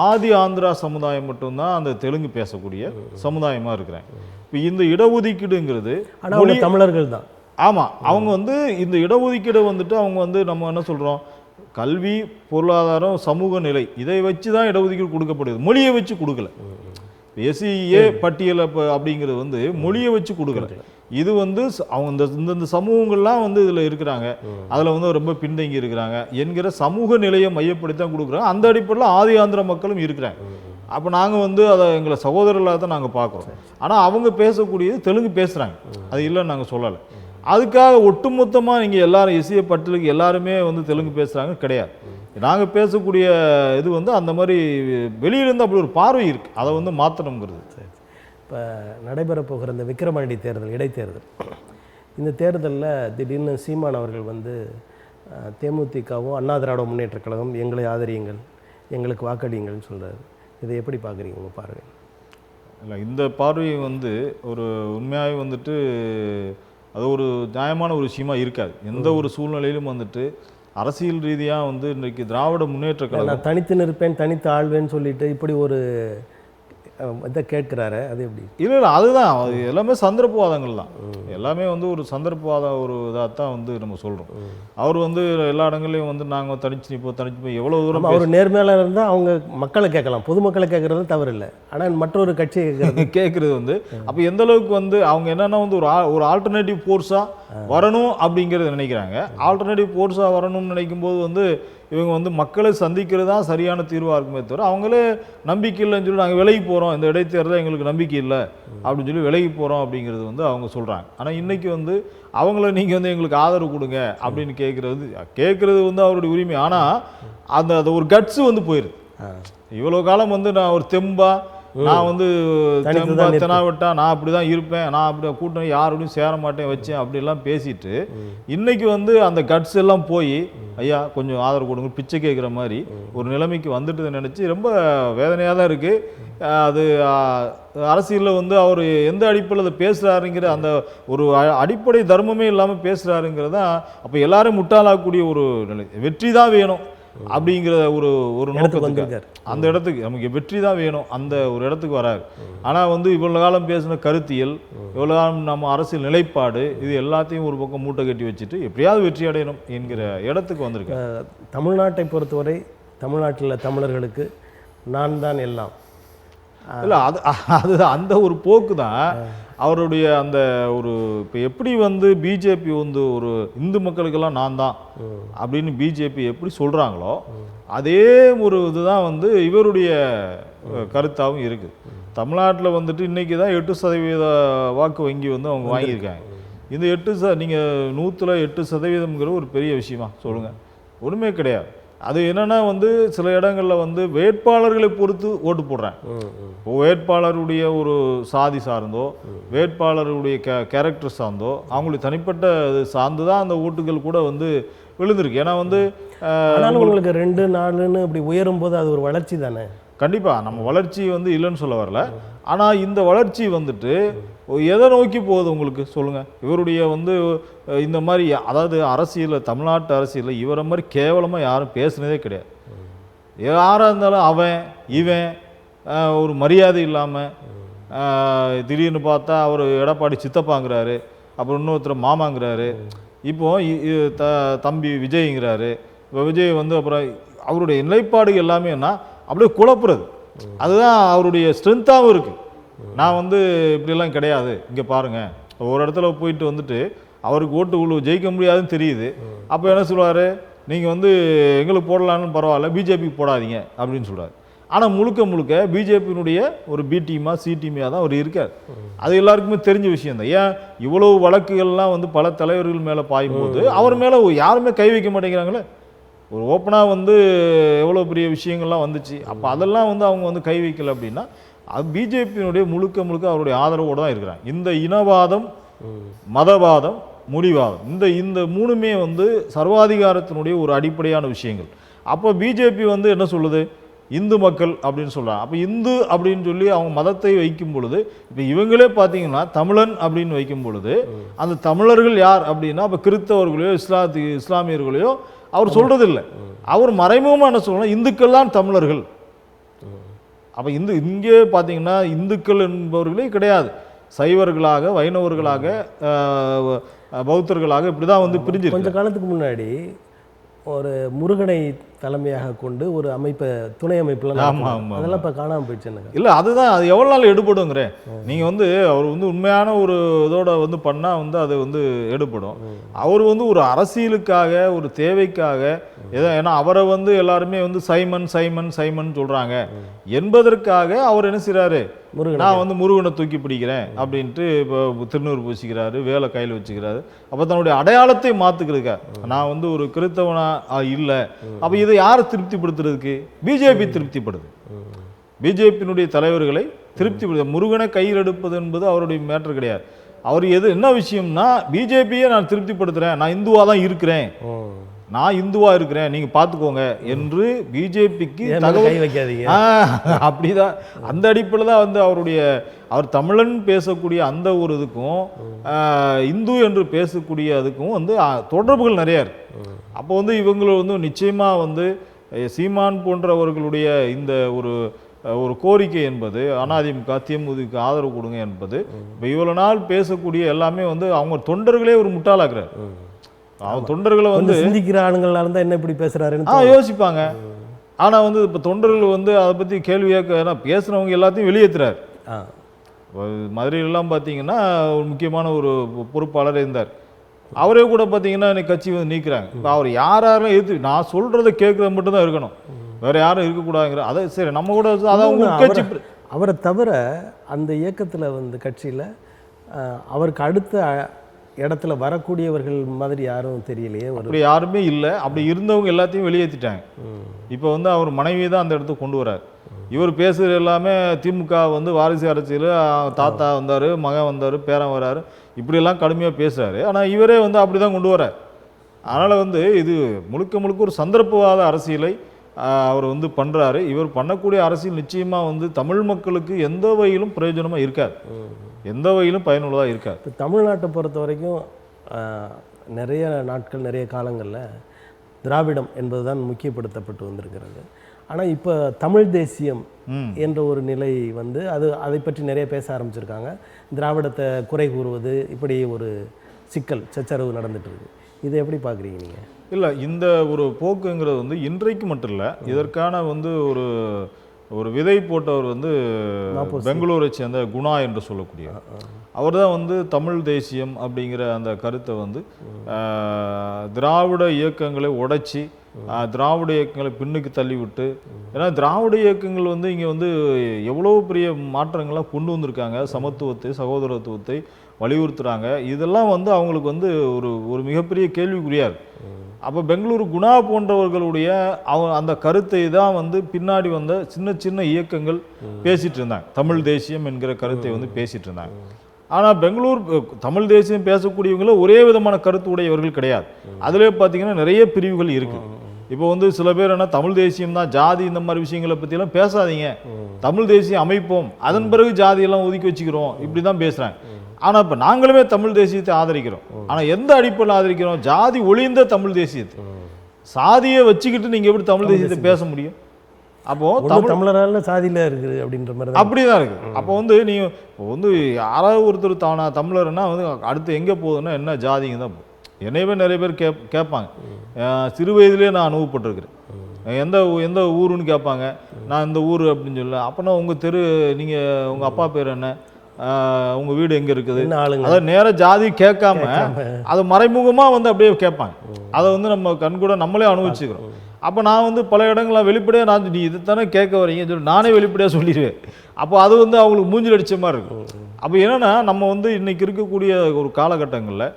ஆதி ஆந்திரா சமுதாயம் மட்டும்தான் அந்த தெலுங்கு பேசக்கூடிய சமுதாயமாக இருக்கிறாங்க. இப்போ இந்த இடஒதுக்கீடுங்கிறது தமிழர்கள் தான். ஆமாம், அவங்க வந்து இந்த இடஒதுக்கீடு வந்துட்டு அவங்க வந்து நம்ம என்ன சொல்கிறோம், கல்வி பொருளாதாரம் சமூக நிலை இதை வச்சு தான் இடஒதுக்கீடு கொடுக்கப்படுது, மொழியை வச்சு கொடுக்கல. எஸ்சிஏ பட்டியல் அப்படிங்கிறது வந்து மொழியை வச்சு கொடுக்கல. இது வந்து அவங்க இந்த சமூகங்கள்லாம் வந்து இதில் இருக்கிறாங்க, அதில் வந்து ரொம்ப பின்தங்கி இருக்கிறாங்க என்கிற சமூக நிலையை மையப்படுத்தி தான் கொடுக்குறாங்க. அந்த அடிப்படையில் ஆதி ஆந்திர மக்களும் இருக்கிறாங்க. அப்போ நாங்கள் வந்து அதை எங்களை சகோதரர்களாக தான் நாங்கள் பார்க்குறோம். ஆனால் அவங்க பேசக்கூடியது தெலுங்கு பேசுகிறாங்க, அது இல்லைன்னு நாங்கள் சொல்லலை. அதுக்காக ஒட்டுமொத்தமாக நீங்கள் எல்லாரும் எஸ்சிஏ பட்டியலுக்கு எல்லாருமே வந்து தெலுங்கு பேசுகிறாங்க கிடையாது. நாங்கள் பேசக்கூடிய இது வந்து அந்த மாதிரி வெளியிலேருந்து அப்படி ஒரு பார்வை இருக்குது, அதை வந்து மாற்றணுங்கிறது. இப்போ நடைபெற போகிற இந்த விக்கிரவாண்டி தேர்தல், இடைத்தேர்தல், இந்த தேர்தலில் திடீர்னு சீமான் அவர்கள் வந்து தேமுதிகவும் அண்ணா திராவிட முன்னேற்ற கழகம் எங்களை ஆதரியுங்கள், எங்களுக்கு வாக்களியுங்கள்னு சொல்கிறாரு. இதை எப்படி பார்க்குறீங்க உங்கள் பார்வை? இல்லை, இந்த பார்வை வந்து ஒரு உண்மையாகவே வந்துட்டு அது ஒரு நியாயமான ஒரு விஷயமா இருக்காது. எந்த ஒரு சூழ்நிலையிலும் வந்துட்டு அரசியல் ரீதியாக வந்து இன்றைக்கு திராவிட முன்னேற்ற கழகம் நான் தனித்து நிற்பேன் தனித்து ஆள்வேன்னு சொல்லிட்டு இப்படி ஒரு இதை கேட்குறாரு, அது எப்படி? இல்லை அதுதான், அது எல்லாமே சந்தர்ப்பவாதங்கள் தான். எல்லாமே வந்து ஒரு சந்தர்ப்பவாத ஒரு இதாக தான் வந்து நம்ம சொல்கிறோம். அவர் வந்து எல்லா இடங்கள்லையும் வந்து நாங்கள் தனிச்சு போய் எவ்வளோ தூரம் அவர் நேர்மையாளர் இருந்தால் அவங்க மக்களை கேட்கலாம், பொதுமக்களை கேட்குறது தவறு இல்லை. ஆனால் மற்றொரு கட்சியை கேட்குறது வந்து அப்போ எந்த அளவுக்கு வந்து அவங்க என்னென்னா வந்து ஒரு ஆல்டர்னேட்டிவ் ஃபோர்ஸாக வரணும் அப்படிங்கிறத நினைக்கிறாங்க. ஆல்டர்னேட்டிவ் ஃபோர்ஸாக வரணும்னு நினைக்கும் போது வந்து இவங்க வந்து மக்களை சந்திக்கிறது தான் சரியான தீர்வாக இருக்குமே தவிர அவங்களே நம்பிக்கை இல்லைன்னு சொல்லி நாங்கள் விலகி போகிறோம், இந்த இடைத்தேர்தலில் எங்களுக்கு நம்பிக்கை இல்லை அப்படின்னு சொல்லி விலகி போகிறோம் அப்படிங்கிறது வந்து அவங்க சொல்கிறாங்க. ஆனால் இன்றைக்கி வந்து அவங்கள நீங்கள் வந்து எங்களுக்கு ஆதரவு கொடுங்க அப்படின்னு கேட்குறது வந்து அவருடைய உரிமை. ஆனால் அந்த ஒரு கட்ஸு வந்து போயிடுது. இவ்வளோ காலம் வந்து நான் ஒரு நான் வந்து தெனாவட்டா நான் அப்படி தான் இருப்பேன், நான் அப்படி கூட்டணி யாரோடையும் சேர மாட்டேன் வச்சேன் அப்படிலாம் பேசிட்டு இன்னைக்கு வந்து அந்த கட்ஸ் எல்லாம் போய் ஐயா கொஞ்சம் ஆதரவு கொடுங்க பிச்சை கேட்குற மாதிரி ஒரு நிலைமைக்கு வந்துட்டு நினச்சி ரொம்ப வேதனையாக தான் இருக்குது. அது அரசியலில் வந்து அவர் எந்த அடிப்படையில் அதை பேசுகிறாருங்கிற அந்த ஒரு அடிப்படை தர்மமே இல்லாமல் பேசுகிறாருங்கிறது தான். அப்போ எல்லாரும் முட்டாளாகக்கூடிய ஒரு நிலை. வெற்றி தான் வேணும் அப்படிங்கிற ஒரு நோக்கத்துக்கு அந்த இடத்துக்கு நமக்கு வெற்றி தான் வேணும் அந்த ஒரு இடத்துக்கு வராது. ஆனால் வந்து இவ்வளோ காலம் பேசின கருத்தியல், இவ்வளோ காலம் நம்ம அரசியல் நிலைப்பாடு, இது எல்லாத்தையும் ஒரு பக்கம் மூட்டை கட்டி வச்சுட்டு எப்படியாவது வெற்றி அடையணும் என்கிற இடத்துக்கு வந்திருக்கு. தமிழ்நாட்டை பொறுத்தவரை தமிழ்நாட்டில் தமிழர்களுக்கு நான் தான் எல்லாம் இல்லை, அது அந்த ஒரு போக்கு தான் அவருடைய அந்த ஒரு. இப்போ எப்படி வந்து பிஜேபி வந்து ஒரு இந்து மக்களுக்கெல்லாம் நான் தான் அப்படின்னு பிஜேபி எப்படி சொல்கிறாங்களோ அதே ஒரு இதுதான் வந்து இவருடைய கருத்தாகவும் இருக்குது. தமிழ்நாட்டில் வந்துட்டு இன்றைக்கி தான் 8% வாக்கு வங்கி வந்து அவங்க வாங்கியிருக்காங்க. இந்த 8 நீங்கள் 100ல் 8% ஒரு பெரிய விஷயமா சொல்லுங்கள்? ஒன்றுமே கிடையாது. அது என்னன்னா வந்து சில இடங்களில் வந்து வேட்பாளர்களை பொறுத்து ஓட்டு போடுறேன். வேட்பாளருடைய ஒரு சாதி சார்ந்தோ வேட்பாளருடைய கேரக்டர் சார்ந்தோ அவங்களுடைய தனிப்பட்ட சார்ந்து தான் அந்த ஓட்டுகள் கூட வந்து விழுந்திருக்கு. ஏன்னா வந்து உங்களுக்கு 2 4ன்னு இப்படி உயரும் போது அது ஒரு வளர்ச்சி தானே. கண்டிப்பாக நம்ம வளர்ச்சி வந்து இல்லைன்னு சொல்ல வரல. ஆனால் இந்த வளர்ச்சி வந்துட்டு எதை நோக்கி போகுது உங்களுக்கு சொல்லுங்கள்? இவருடைய வந்து இந்த மாதிரி அதாவது அரசியலில் தமிழ்நாட்டு அரசியலில் இவரை மாதிரி கேவலமாக யாரும் பேசுனதே கிடையாது. யாராக இருந்தாலும் அவன் இவன் ஒரு மரியாதை இல்லாமல் திடீர்னு பார்த்தா அவர் எடப்பாடி சித்தப்பாங்கிறாரு, அப்புறம் இன்னொருத்தர் மாமாங்கிறாரு, இப்போது தம்பி விஜய்ங்கிறாரு. இப்போ விஜய் வந்து அப்புறம் அவருடைய நிலைப்பாடு எல்லாமே என்ன அப்படியே குழப்புறது. அதுதான் அவருடைய ஸ்ட்ரென்த்தாகவும் இருக்குது. நான் வந்து இப்படிலாம் கிடையாது, இங்கே பாருங்கள் ஒரு இடத்துல போயிட்டு வந்துட்டு அவருக்கு ஓட்டு ஜெயிக்க முடியாதுன்னு தெரியுது. அப்போ என்ன சொல்லுவார், நீங்கள் வந்து எங்களுக்கு போடலான்னு பரவாயில்ல பிஜேபிக்கு போடாதீங்க அப்படின்னு சொல்கிறார். ஆனால் முழுக்க பிஜேபியினுடைய ஒரு பி டீமா சி டீமாக தான் அவர் இருக்கார். அது எல்லாருக்குமே தெரிஞ்ச விஷயம் தான். ஏன் இவ்வளோ வழக்குகள்லாம் வந்து பல தலைவர்கள் மேலே பாயும்போது அவர் மேலே யாருமே கை வைக்க மாட்டேங்கிறாங்களே. ஒரு ஓப்பனாக வந்து எவ்வளோ பெரிய விஷயங்கள்லாம் வந்துச்சு. அப்போ அதெல்லாம் வந்து அவங்க வந்து கை வைக்கல அப்படின்னா அது பிஜேபியினுடைய முழுக்க அவருடைய ஆதரவோடு தான் இருக்கிறாங்க. இந்த இனவாதம், மதவாதம், மொழிவாதம் இந்த மூணுமே வந்து சர்வாதிகாரத்தினுடைய ஒரு அடிப்படையான விஷயங்கள். அப்போ பிஜேபி வந்து என்ன சொல்லுது, இந்து மக்கள் அப்படின்னு சொல்கிறாங்க. அப்போ இந்து அப்படின்னு சொல்லி அவங்க மதத்தை வைக்கும் பொழுது இப்போ இவங்களே பார்த்தீங்கன்னா தமிழன் அப்படின்னு வைக்கும் பொழுது அந்த தமிழர்கள் யார் அப்படின்னா அப்போ கிறிஸ்தவர்களையோ இஸ்லாமியர்களையோ அவர் சொல்கிறது இல்லை. அவர் மறைமுகமாக என்ன சொல்லணும், இந்துக்கள் தான் தமிழர்கள். அப்போ இங்கே பார்த்தீங்கன்னா இந்துக்கள் என்பவர்களே கிடையாது. சைவர்களாக, வைணவர்களாக, பௌத்தர்களாக இப்படி தான் வந்து பிரிஞ்சு. கொஞ்ச காலத்துக்கு முன்னாடி ஒரு முருகனை தலைமையாக கொண்டு ஒரு அமைப்பை துணை அமைப்புலாம் அதெல்லாம் இப்போ காணாமல் போயிடுச்சு. இல்லை அதுதான் அது எவ்வளோ நாள் எடுபடுங்கிறேன். நீங்கள் வந்து அவர் வந்து உண்மையான ஒரு இதோட வந்து பண்ணால் வந்து அது வந்து எடுபடும். அவர் வந்து ஒரு அரசியலுக்காக ஒரு தேவைக்காக ஏன்னா அவரை வந்து எல்லாருமே வந்து சைமன் சொல்கிறாங்க என்பதற்காக அவர் என்ன செய்கிறாரு, நான் வந்து முருகனை தூக்கி பிடிக்கிறேன் அப்படின்ட்டு இப்போ திருநூறு பூசிக்கிறாரு, வேலை கையில் வச்சுக்கிறாரு. அப்போ தன்னுடைய அடையாளத்தை மாற்றுக்கிறதுக்கா நான் வந்து ஒரு கிறிஸ்தவனா இல்லை. அப்போ இதை யாரை திருப்திப்படுத்துறதுக்கு? பிஜேபி திருப்திப்படுது. பிஜேபியினுடைய தலைவர்களை திருப்திப்படுத்த முருகனை கையில் எடுப்பது என்பது அவருடைய மேட்டர் கிடையாது. அவர் என்ன விஷயம்னா பிஜேபியை நான் திருப்திப்படுத்துகிறேன், நான் இந்துவாக தான் இருக்கிறேன், நான் இந்துவா இருக்கிறேன் நீங்க பாத்துக்கோங்க என்று பிஜேபிக்கு தகவல் வைக்காதீங்க. அப்படிதான் அந்த அடிப்படையில் தான் வந்து அவர் தமிழன் பேசக்கூடிய அந்த ஒரு இதுக்கும் இந்து என்று பேசக்கூடிய அதுக்கும் வந்து தொடர்புகள் நிறைய இருக்கு. அப்போ வந்து இவங்களை வந்து நிச்சயமா வந்து சீமான் போன்றவர்களுடைய இந்த ஒரு ஒரு கோரிக்கை என்பது அதிமுக திமுகவுக்கு ஆதரவு கொடுங்க என்பது இப்போ இவ்வளோ நாள் பேசக்கூடிய எல்லாமே வந்து அவங்க தொண்டர்களே ஒரு முட்டாளாக்குறாரு. அவங்க தொண்டர்களை வந்து சிந்திக்கிற ஆளுங்களா இருந்தால் என்ன இப்படி பேசுகிறாருன்னு யோசிப்பாங்க. ஆனால் வந்து இப்போ தொண்டர்கள் வந்து அதை பற்றி கேள்வி கேட்க பேசுகிறவங்க எல்லாத்தையும் வெளியேற்றுறாரு. மதுரையிலலாம் பார்த்தீங்கன்னா ஒரு முக்கியமான ஒரு பொறுப்பாளர் இருந்தார். அவரே கூட பார்த்தீங்கன்னா எனக்கு கட்சி வந்து நீக்கிறாங்க. இப்போ அவர் யாரெல்லாம் எதிர்த்து நான் சொல்கிறத கேட்குறது மட்டும்தான் இருக்கணும், வேறு யாரும் இருக்கக்கூடாதுங்கிற அதை சரி நம்ம கூட அதான் கட்சி. அவரை தவிர அந்த இயக்கத்தில் வந்து கட்சியில் அவருக்கு அடுத்த இடத்துல வரக்கூடியவர்கள் மாதிரி யாரும் தெரியலையே. அப்படி யாருமே இல்லை. அப்படி இருந்தவங்க எல்லாத்தையும் வெளியேற்றிட்டாங்க. இப்போ வந்து அவர் மனைவி தான் அந்த இடத்துக்கு கொண்டு வரார். இவர் பேசுகிற எல்லாமே திமுக வந்து வாரிசு அரசியல், தாத்தா வந்தார், மகன் வந்தார், பேரன் வராரு, இப்படியெல்லாம் கடுமையாக பேசுகிறாரு. ஆனால் இவரே வந்து அப்படி தான் கொண்டு வரார். அதனால் வந்து இது முழுக்க முழுக்க ஒரு சந்தர்ப்பவாத அரசியலை அவர் வந்து பண்ணுறாரு. இவர் பண்ணக்கூடிய அரசியல் நிச்சயமாக வந்து தமிழ் மக்களுக்கு எந்த வகையிலும் பிரயோஜனமாக இருக்காது, எந்த வகையிலும் பயனுள்ளதாக இருக்காது. இப்போ தமிழ்நாட்டை பொறுத்த வரைக்கும் நிறைய நாட்கள் நிறைய காலங்களில் திராவிடம் என்பது தான் முக்கியப்படுத்தப்பட்டு வந்திருக்கிறது. ஆனால் இப்போ தமிழ் தேசியம் என்ற ஒரு நிலை வந்து அதை பற்றி நிறைய பேச ஆரம்பிச்சிருக்காங்க. திராவிடத்தை குறை கூறுவது, இப்படி ஒரு சிக்கல் சச்சரவு நடந்துட்டு இருக்கு. இதை எப்படி பார்க்குறீங்க நீங்கள்? இல்லை, இந்த ஒரு போக்குங்கிறது வந்து இன்றைக்கு மட்டும் இல்லை, இதற்கான வந்து ஒரு விதை போட்டவர் வந்து பெங்களூரை சேர்ந்த குணா என்று சொல்லக்கூடிய அவர் தான் வந்து தமிழ் தேசியம் அப்படிங்கிற அந்த கருத்தை வந்து திராவிட இயக்கங்களை உடைச்சி திராவிட இயக்கங்களை பின்னுக்கு தள்ளிவிட்டு, ஏன்னா திராவிட இயக்கங்கள் வந்து இங்கே வந்து எவ்வளோ பெரிய மாற்றங்கள்லாம் கொண்டு வந்திருக்காங்க, சமத்துவத்தை சகோதரத்துவத்தை வலியுறுத்துகிறாங்க. இதெல்லாம் வந்து அவங்களுக்கு வந்து ஒரு மிகப்பெரிய கேள்விக்குறியாக இருக்குது. அப்போ பெங்களூரு குணா போன்றவர்களுடைய அந்த கருத்தை தான் வந்து பின்னாடி வந்த சின்ன சின்ன இயக்கங்கள் பேசிகிட்டு இருந்தாங்க. தமிழ் தேசியம் என்கிற கருத்தை வந்து பேசிகிட்டு இருந்தாங்க. ஆனால் பெங்களூர் தமிழ் தேசியம் பேசக்கூடியவங்கள ஒரே விதமான கருத்து உடையவர்கள் கிடையாது. அதிலே பார்த்தீங்கன்னா நிறைய பிரிவுகள் இருக்குது. இப்போ வந்து சில பேர் என்ன தமிழ் தேசியம் தான், ஜாதி இந்த மாதிரி விஷயங்களை பற்றியெல்லாம் பேசாதீங்க, தமிழ் தேசியம் அமைப்போம், அதன் பிறகு ஜாதியெல்லாம் ஒதுக்கி வச்சுக்கிறோம், இப்படி தான் பேசுகிறாங்க. ஆனால் இப்போ நாங்களுமே தமிழ் தேசியத்தை ஆதரிக்கிறோம். ஆனால் எந்த அடிப்படையில் ஆதரிக்கிறோம்? ஜாதி ஒழிந்த தமிழ் தேசியத்தை. சாதியை வச்சுக்கிட்டு நீங்கள் எப்படி தமிழ் தேசியத்தை பேச முடியும்? அப்போ தமிழரால சாதியில இருக்குது அப்படின்ற மாதிரி அப்படிதான் இருக்கு. அப்போ வந்து நீங்க வந்து யாராவது ஒருத்தர் தமிழர்னா வந்து அடுத்து எங்கே போகுதுன்னா என்ன ஜாதிங்க தான் போகும். என்னையவே நிறைய பேர் கேட்பாங்க. சிறு வயதிலே நான் அனுபவப்பட்டிருக்கிறேன். எந்த ஊருன்னு கேட்பாங்க. நான் இந்த ஊர் அப்படின்னு சொல்ல. அப்போனா உங்கள் தெரு, நீங்கள் உங்கள் அப்பா பேர் என்ன, உங்கள் வீடு எங்கே இருக்குது, அதை நேராக ஜாதி கேட்காம அதை மறைமுகமாக வந்து அப்படியே கேட்பாங்க. அதை வந்து நம்ம கண்கூட நம்மளே அனுபவிச்சுக்கிறோம். அப்போ நான் வந்து பல இடங்கள்லாம் வெளிப்படையாக நான் நீ இது தானே கேட்க வரீங்க சொல்லி நானே வெளிப்படையாக சொல்லிடுவேன். அப்போ அது வந்து அவங்களுக்கு மூஞ்சில் அடித்த மாதிரி இருக்கும். அப்போ என்னென்னா நம்ம வந்து இன்றைக்கி இருக்கக்கூடிய ஒரு காலகட்டங்களில்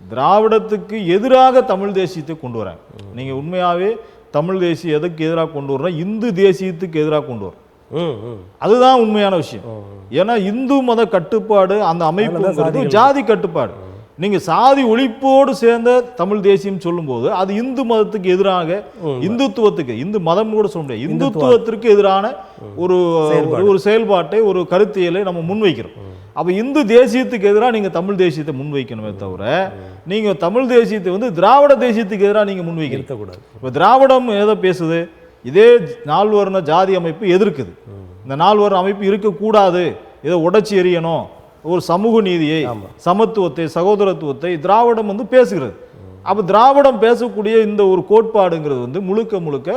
திராவிடத்துக்கு எதிராக தமிழ் தேசியத்தை கொண்டு வராங்க. நீங்கள் உண்மையாகவே தமிழ் தேசியம் எதுக்கு எதிராக கொண்டு வர்றோம்? இந்து தேசியத்துக்கு எதிராக கொண்டு வரோம். அதுதான் உண்மையான விஷயம். ஏன்னா இந்து மத கட்டுப்பாடு அந்த அமைப்பு ஜாதி கட்டுப்பாடு. நீங்க சாதி ஒழிப்போடு சேர்ந்த தமிழ் தேசியம் சொல்லும்போது அது இந்து மதத்துக்கு எதிராக, இந்துத்துவத்துக்கு, இந்து மதம் கூட சொல்ல முடியாது, இந்துத்துவத்திற்கு எதிரான ஒரு செயல்பாட்டை, ஒரு கருத்தியலை நம்ம முன்வைக்கிறோம். அப்ப இந்து தேசியத்துக்கு எதிராக நீங்க தமிழ் தேசியத்தை முன்வைக்கணுமே தவிர நீங்க தமிழ் தேசியத்தை வந்து திராவிட தேசியத்துக்கு எதிராக நீங்க முன்வைக்க கூடாது. இப்ப திராவிடம் எதை பேசுது? இதே நால்வர்ண ஜாதி அமைப்பு எதிர்க்குது. இந்த நால்வர்ண அமைப்பு இருக்கக்கூடாது, இதை உடைச்சி எறியணும், ஒரு சமூக நீதியை, சமத்துவத்தை, சகோதரத்துவத்தை திராவிடம் வந்து பேசுகிறது. அப்போ திராவிடம் பேசக்கூடிய இந்த ஒரு கோட்பாடுங்கிறது வந்து முழுக்க முழுக்க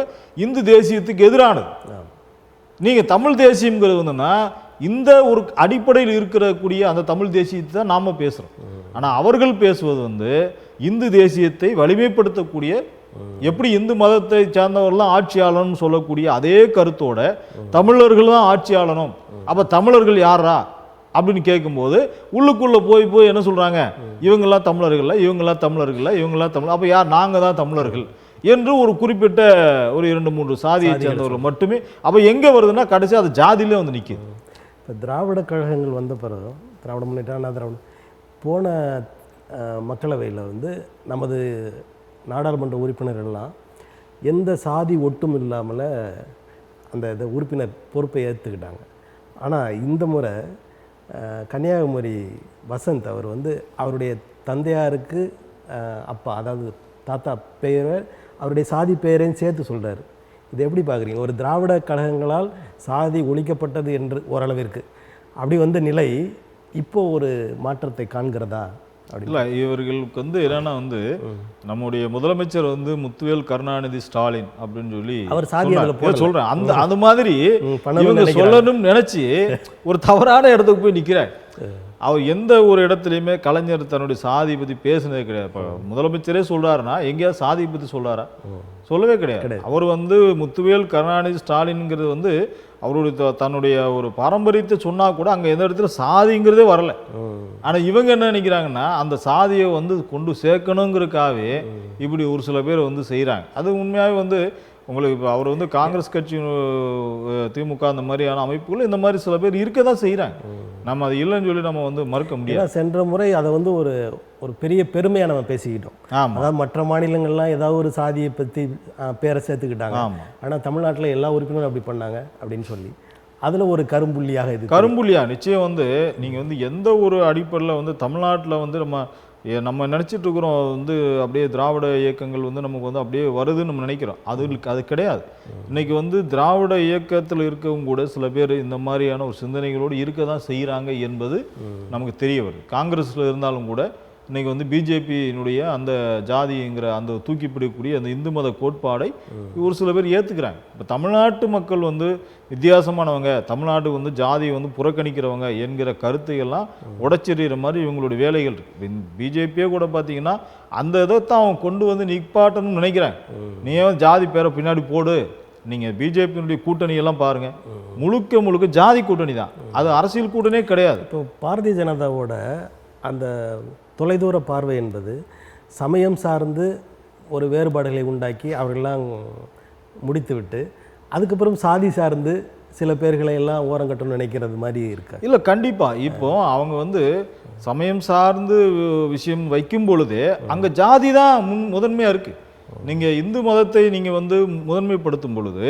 இந்து தேசியத்துக்கு எதிரானது. நீங்கள் தமிழ் தேசியங்கிறது வந்துன்னா இந்த ஒரு அடிப்படையில் இருக்கக்கூடிய அந்த தமிழ் தேசியத்தை தான் நாம் பேசுகிறோம். ஆனால் அவர்கள் பேசுவது வந்து இந்து தேசியத்தை வலிமைப்படுத்தக்கூடிய, எப்படி இந்து மதத்தை சேர்ந்தவர்கள்லாம் ஆட்சியாளர்னு சொல்லக்கூடிய அதே கருத்தோட தமிழர்கள் தான் ஆட்சியாளனும். அப்போ தமிழர்கள் யாரா அப்படின்னு கேட்கும்போது உள்ளுக்குள்ளே போய் என்ன சொல்கிறாங்க? இவங்கெல்லாம் தமிழர்கள், இவங்கெல்லாம் தமிழர்கள், இவங்கெல்லாம் தமிழ், அப்போ யார்? நாங்கள் தான் தமிழர்கள் என்று ஒரு குறிப்பிட்ட ஒரு 2-3 சாதியை சேர்ந்தவர்கள் மட்டுமே. அப்போ எங்கே வருதுன்னா கடைசி அது ஜாதியிலே வந்து நிற்கிது. இப்போ திராவிட கழகங்கள் வந்த பிறகு, திராவிட முன்னேற்ற திராவிட போன மக்களவையில் வந்து நமது நாடாளுமன்ற உறுப்பினர்கள்லாம் எந்த சாதி ஒட்டும் இல்லாமல் அந்த உறுப்பினர் பொறுப்பை ஏற்றுக்கிட்டாங்க. ஆனால் இந்த முறை கன்னியாகுமரி வசந்த் அவர் வந்து அவருடைய தந்தையாருக்கு அப்பா, அதாவது தாத்தா பெயரை அவருடைய சாதி பெயரையும் சேர்த்து சொல்கிறார். இது எப்படி பார்க்குறீங்க? ஒரு திராவிட கழகங்களால் சாதி ஒழிக்கப்பட்டது என்று ஓரளவிற்கு அப்படி வந்த நிலை இப்போ ஒரு மாற்றத்தை காண்கிறதா? அப்படி இல்லை, இவர்களுக்கு என்னன்னா நம்முடைய முதலமைச்சர் முத்துவேல் கருணாநிதி ஸ்டாலின் அப்படின்னு சொல்லி அவர் சாதி அதில் போடல. சொல்றேன். அந்த மாதிரி பண்ணணும்னு இவங்க நினைக்கிறாங்க. சொல்லணும்னு நினைச்சு ஒரு தவறான இடத்துக்கு போய் நிக்கிறார். அவர் எந்த ஒரு இடத்துலையுமே கலைஞர் தன்னுடைய சாதி பத்தி பேசினதே கிடையாது. இப்போ முதலமைச்சரே சொல்றாருன்னா எங்கேயாவது சாதி பத்தி சொல்றாரா? சொல்லவே கிடையாது. அவர் முத்துவேல் கருணாநிதி ஸ்டாலின்ங்கிறது அவருடைய தன்னுடைய ஒரு பாரம்பரியத்தை சொன்னா கூட அங்க எந்த இடத்துல சாதிங்கிறதே வரல. ஆனா இவங்க என்ன நினைக்கிறாங்கன்னா அந்த சாதியை கொண்டு சேர்க்கணுங்கிறதுக்காகவே இப்படி ஒரு சில பேர் செய்யறாங்க. அது உண்மையாவே உங்களுக்கு இப்போ அவர் காங்கிரஸ் கட்சி, திமுக அந்த மாதிரியான அமைப்புகள் இந்த மாதிரி சில பேர் இருக்க தான் செய்கிறாங்க. நம்ம அது இல்லைன்னு சொல்லி நம்ம மறுக்க முடியாது. சென்ற முறை அதை ஒரு பெரிய பெருமையாக நம்ம பேசிக்கிட்டோம். அதாவது மற்ற மாநிலங்கள்லாம் ஏதாவது ஒரு சாதியை பற்றி பேரை சேர்த்துக்கிட்டாங்க. ஆனால் தமிழ்நாட்டில் எல்லா உறுப்பினரும் அப்படி பண்ணாங்க அப்படின்னு சொல்லி அதில் ஒரு கரும்புள்ளியாக இது கரும்புள்ளியா நிச்சயம் நீங்கள் எந்த ஒரு அடிப்படையில் தமிழ்நாட்டில் நம்ம நினச்சிட்டு இருக்கிறோம் அப்படியே திராவிட இயக்கங்கள் நமக்கு அப்படியே வருதுன்னு நம்ம நினைக்கிறோம். அது கிடையாது. இன்னைக்கு திராவிட இயக்கத்தில் இருக்கவங்க கூட சில பேர் இந்த மாதிரியான ஒரு சிந்தனைகளோடு இருக்க தான் செய்கிறாங்க என்பது நமக்கு தெரிய வருது. காங்கிரஸில் இருந்தாலும் கூட இன்னைக்கு பிஜேபியினுடைய அந்த ஜாதிங்கிற அந்த தூக்கி பிடிக்கக்கூடிய அந்த இந்து மத கோட்பாடை ஒரு சில பேர் ஏற்றுக்கிறாங்க. இப்போ தமிழ்நாட்டு மக்கள் வித்தியாசமானவங்க, தமிழ்நாடு ஜாதியை புறக்கணிக்கிறவங்க என்கிற கருத்தையெல்லாம் உடைச்செறிகிற மாதிரி இவங்களுடைய வேலைகள் இருக்கு. பிஜேபியே கூட பார்த்தீங்கன்னா அந்த இதைத்தான் அவங்க கொண்டு நிப்பாட்டணும்னு நினைக்கிறாங்க. நீ ஜாதி பேரை பின்னாடி போடு. நீங்கள் பிஜேபியினுடைய கூட்டணியெல்லாம் பாருங்கள், முழுக்க ஜாதி கூட்டணி தான். அது அரசியல் கூட்டணியே கிடையாது. இப்போ பாரதிய ஜனதாவோட அந்த தொலைதூர பார்வை என்பது சமயம் சார்ந்து ஒரு வேறுபாடுகளை உண்டாக்கி அவர்களெல்லாம் முடித்துவிட்டு அதுக்கப்புறம் சாதி சார்ந்து சில பேர்களை எல்லாம் ஓரங்கட்டணும்னு நினைக்கிறது மாதிரி இருக்கு. இல்லை, கண்டிப்பாக. இப்போ அவங்க சமயம் சார்ந்து விஷயம் வைக்கும் பொழுதே அங்கே ஜாதி தான் முதன்மையாக இருக்குது. நீங்கள் இந்து மதத்தை நீங்கள் முதன்மைப்படுத்தும் பொழுது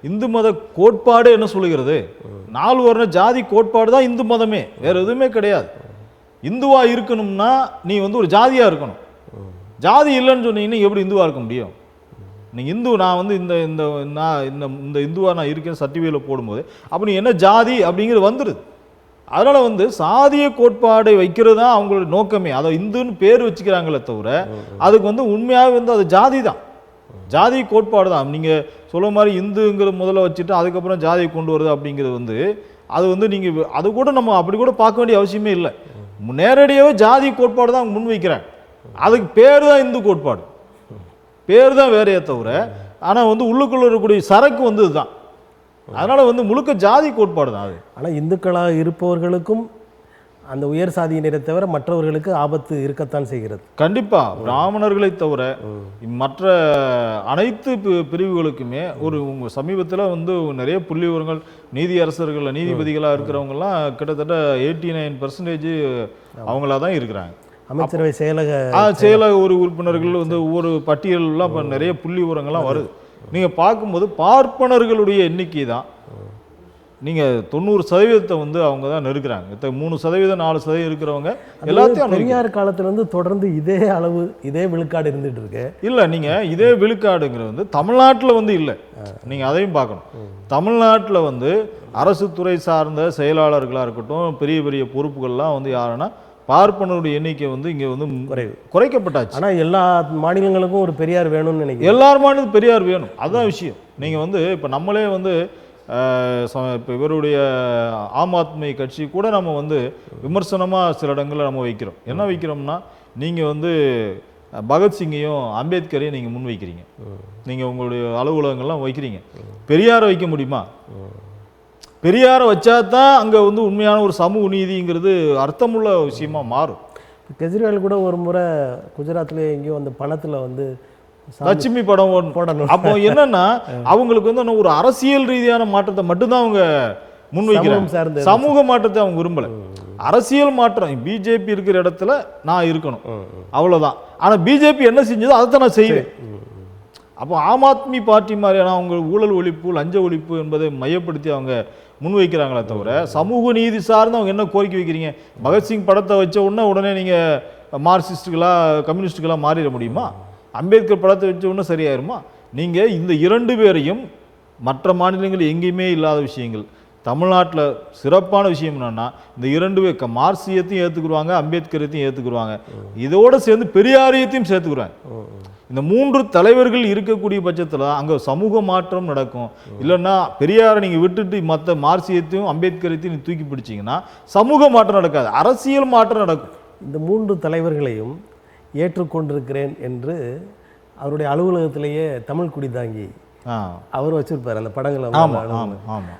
இந்து மத கோட்பாடு என்ன சொல்லுகிறது? 4 வர்ண ஜாதி கோட்பாடு தான் இந்து மதமே, வேறு எதுவுமே கிடையாது. இந்துவா இருக்கணும்னா நீ ஒரு ஜாதியா இருக்கணும். ஜாதி இல்லைன்னு சொன்னீங்கன்னா எப்படி இந்துவா இருக்க முடியும்? நீங்க இந்து, நான் இந்த இந்துவா நான் இருக்கேன் சர்டிஃபிகேட்ல போடும்போது அப்ப நீ என்ன ஜாதி அப்படிங்கிறது வந்துடுது. அதனால சாதிய கோட்பாடை வைக்கிறது தான் அவங்களோட நோக்கமே. அதை இந்துன்னு பேர் வச்சுக்கிறாங்களே தவிர அதுக்கு உண்மையாக அது ஜாதி தான், ஜாதி கோட்பாடு தான். நீங்க சொல்ல மாதிரி இந்துங்கிற முதல்ல வச்சுட்டு அதுக்கப்புறம் ஜாதியை கொண்டு வருது அப்படிங்கிறது அது நீங்க அது கூட நம்ம அப்படி கூட பார்க்க வேண்டிய அவசியமே இல்லை. நேரடியாகவே ஜாதி கோட்பாடு தான் முன் வைக்கிறாங்க. அதுக்கு பேர் தான் இந்து கோட்பாடு, பேர் தான் வேறையே தவிர ஆனால் உள்ளுக்குள்ள இருக்கக்கூடிய சரக்கு இதுதான். அதனால முழுக்க ஜாதி கோட்பாடு தான் அது. ஆனால் இந்துக்களாக இருப்பவர்களுக்கும் அந்த உயர் சாதியினரை தவிர மற்றவர்களுக்கு ஆபத்து இருக்கத்தான் செய்கிறது. கண்டிப்பா, பிராமணர்களை தவிர மற்ற அனைத்து பிரிவுகளுக்குமே உங்க சமீபத்தில் நிறைய புள்ளி விவரங்கள் நீதியரசர்கள் நீதிபதிகளாக இருக்கிறவங்கலாம் கிட்டத்தட்ட 89% அவங்களா தான் இருக்கிறாங்க. அமைச்சரவை செயலக ஒரு உறுப்பினர்கள் ஒவ்வொரு பட்டியலாம் இப்போ நிறைய புள்ளி விவரங்கள்லாம் வருது. நீங்க பார்க்கும்போது பார்ப்பனர்களுடைய எண்ணிக்கை தான் நீங்கள் 90% அவங்க தான் நெருக்கிறாங்க. 3% 4% இருக்கிறவங்க எல்லாத்தையும் பெரியார் காலத்திலிருந்து தொடர்ந்து இதே அளவு இதே விழுக்காடு இருந்துட்டு இருக்கு. இல்லை, நீங்கள் இதே விழுக்காடுங்கிறது தமிழ்நாட்டில் இல்லை. நீங்கள் அதையும் பார்க்கணும். தமிழ்நாட்டில் அரசு துறை சார்ந்த செயலாளர்களாக இருக்கட்டும், பெரிய பெரிய பொறுப்புகள்லாம் யாருன்னா பார்ப்பனருடைய எண்ணிக்கை இங்கே குறைக்கப்பட்டாச்சு. ஆனால் எல்லா மாநிலங்களுக்கும் ஒரு பெரியார் வேணும்னு நினைக்கிறேன். எல்லார் மாநிலத்துக்கும் பெரியார் வேணும், அதுதான் விஷயம். நீங்கள் இப்போ நம்மளே இப்போ இவருடைய ஆம் ஆத்மி கட்சி கூட நம்ம விமர்சனமாக சில இடங்களில் நம்ம வைக்கிறோம். என்ன வைக்கிறோம்னா, நீங்கள் பகத்சிங்கையும் அம்பேத்கரையும் நீங்கள் முன் வைக்கிறீங்க, நீங்கள் உங்களுடைய அலுவலகங்கள்லாம் வைக்கிறீங்க. பெரியாரை வைக்க முடியுமா? பெரியாரை வச்சா தான் அங்கே உண்மையான ஒரு சமூக நீதிங்கிறது அர்த்தமுள்ள விஷயமா மாறும். கெஜ்ரிவால் கூட ஒரு முறை குஜராத்லேயே எங்கேயோ அந்த பணத்தில் லட்சுமி படம் போடணும். அப்போ என்னன்னா அவங்களுக்கு ஒரு அரசியல் ரீதியான மாற்றத்தை மட்டும்தான் அவங்க முன்வைக்கிறாங்க, சமூக மாற்றத்தை அவங்க விரும்பல. அரசியல் மாற்றம் பிஜேபி இருக்கிற இடத்துல நான் இருக்கணும், அவ்வளவுதான். ஆனா பிஜேபி என்ன செஞ்சதோ அதை நான் செய்வேன். அப்போ ஆம் ஆத்மி பார்ட்டி மாதிரியான அவங்க ஊழல் ஒழிப்பு லஞ்ச ஒழிப்பு என்பதை மையப்படுத்தி அவங்க முன்வைக்கிறாங்களே தவிர சமூக நீதி சார்ந்து அவங்க என்ன கோரிக்கை வைக்கிறீங்க? பகத்சிங் படத்தை வச்ச உடனே நீங்க மார்க்சிஸ்டுகளா கம்யூனிஸ்டுகளா மாறிட முடியுமா? அம்பேத்கர் படத்தை வச்ச உடனே சரியாயிருமா? நீங்கள் இந்த 2 பேரையும் மற்ற மாநிலங்கள் எங்கேயுமே இல்லாத விஷயங்கள். தமிழ்நாட்டில் சிறப்பான விஷயம் என்னன்னா, இந்த 2 மார்க்சியத்தையும் ஏற்றுக்குருவாங்க, அம்பேத்கரையும் ஏற்றுக்குருவாங்க, இதோடு சேர்ந்து பெரியாரியத்தையும் சேர்த்துக்குருவாங்க. இந்த 3 தலைவர்கள் இருக்கக்கூடிய பட்சத்தில் அங்கே சமூக மாற்றம் நடக்கும். இல்லைன்னா பெரியாரை நீங்கள் விட்டுட்டு மற்ற மார்க்சியத்தையும் அம்பேத்கரையும் தூக்கி பிடிச்சிங்கன்னா சமூக மாற்றம் நடக்காது, அரசியல் மாற்றம் நடக்கும். இந்த 3 தலைவர்களையும் ஏற்றுக்கொண்டிருக்கிறேன் என்று அவருடைய அலுவலகத்திலேயே தமிழ் குடிதாங்கி அவர் வச்சிருப்பார் அந்த படங்களை. ஆமாம்.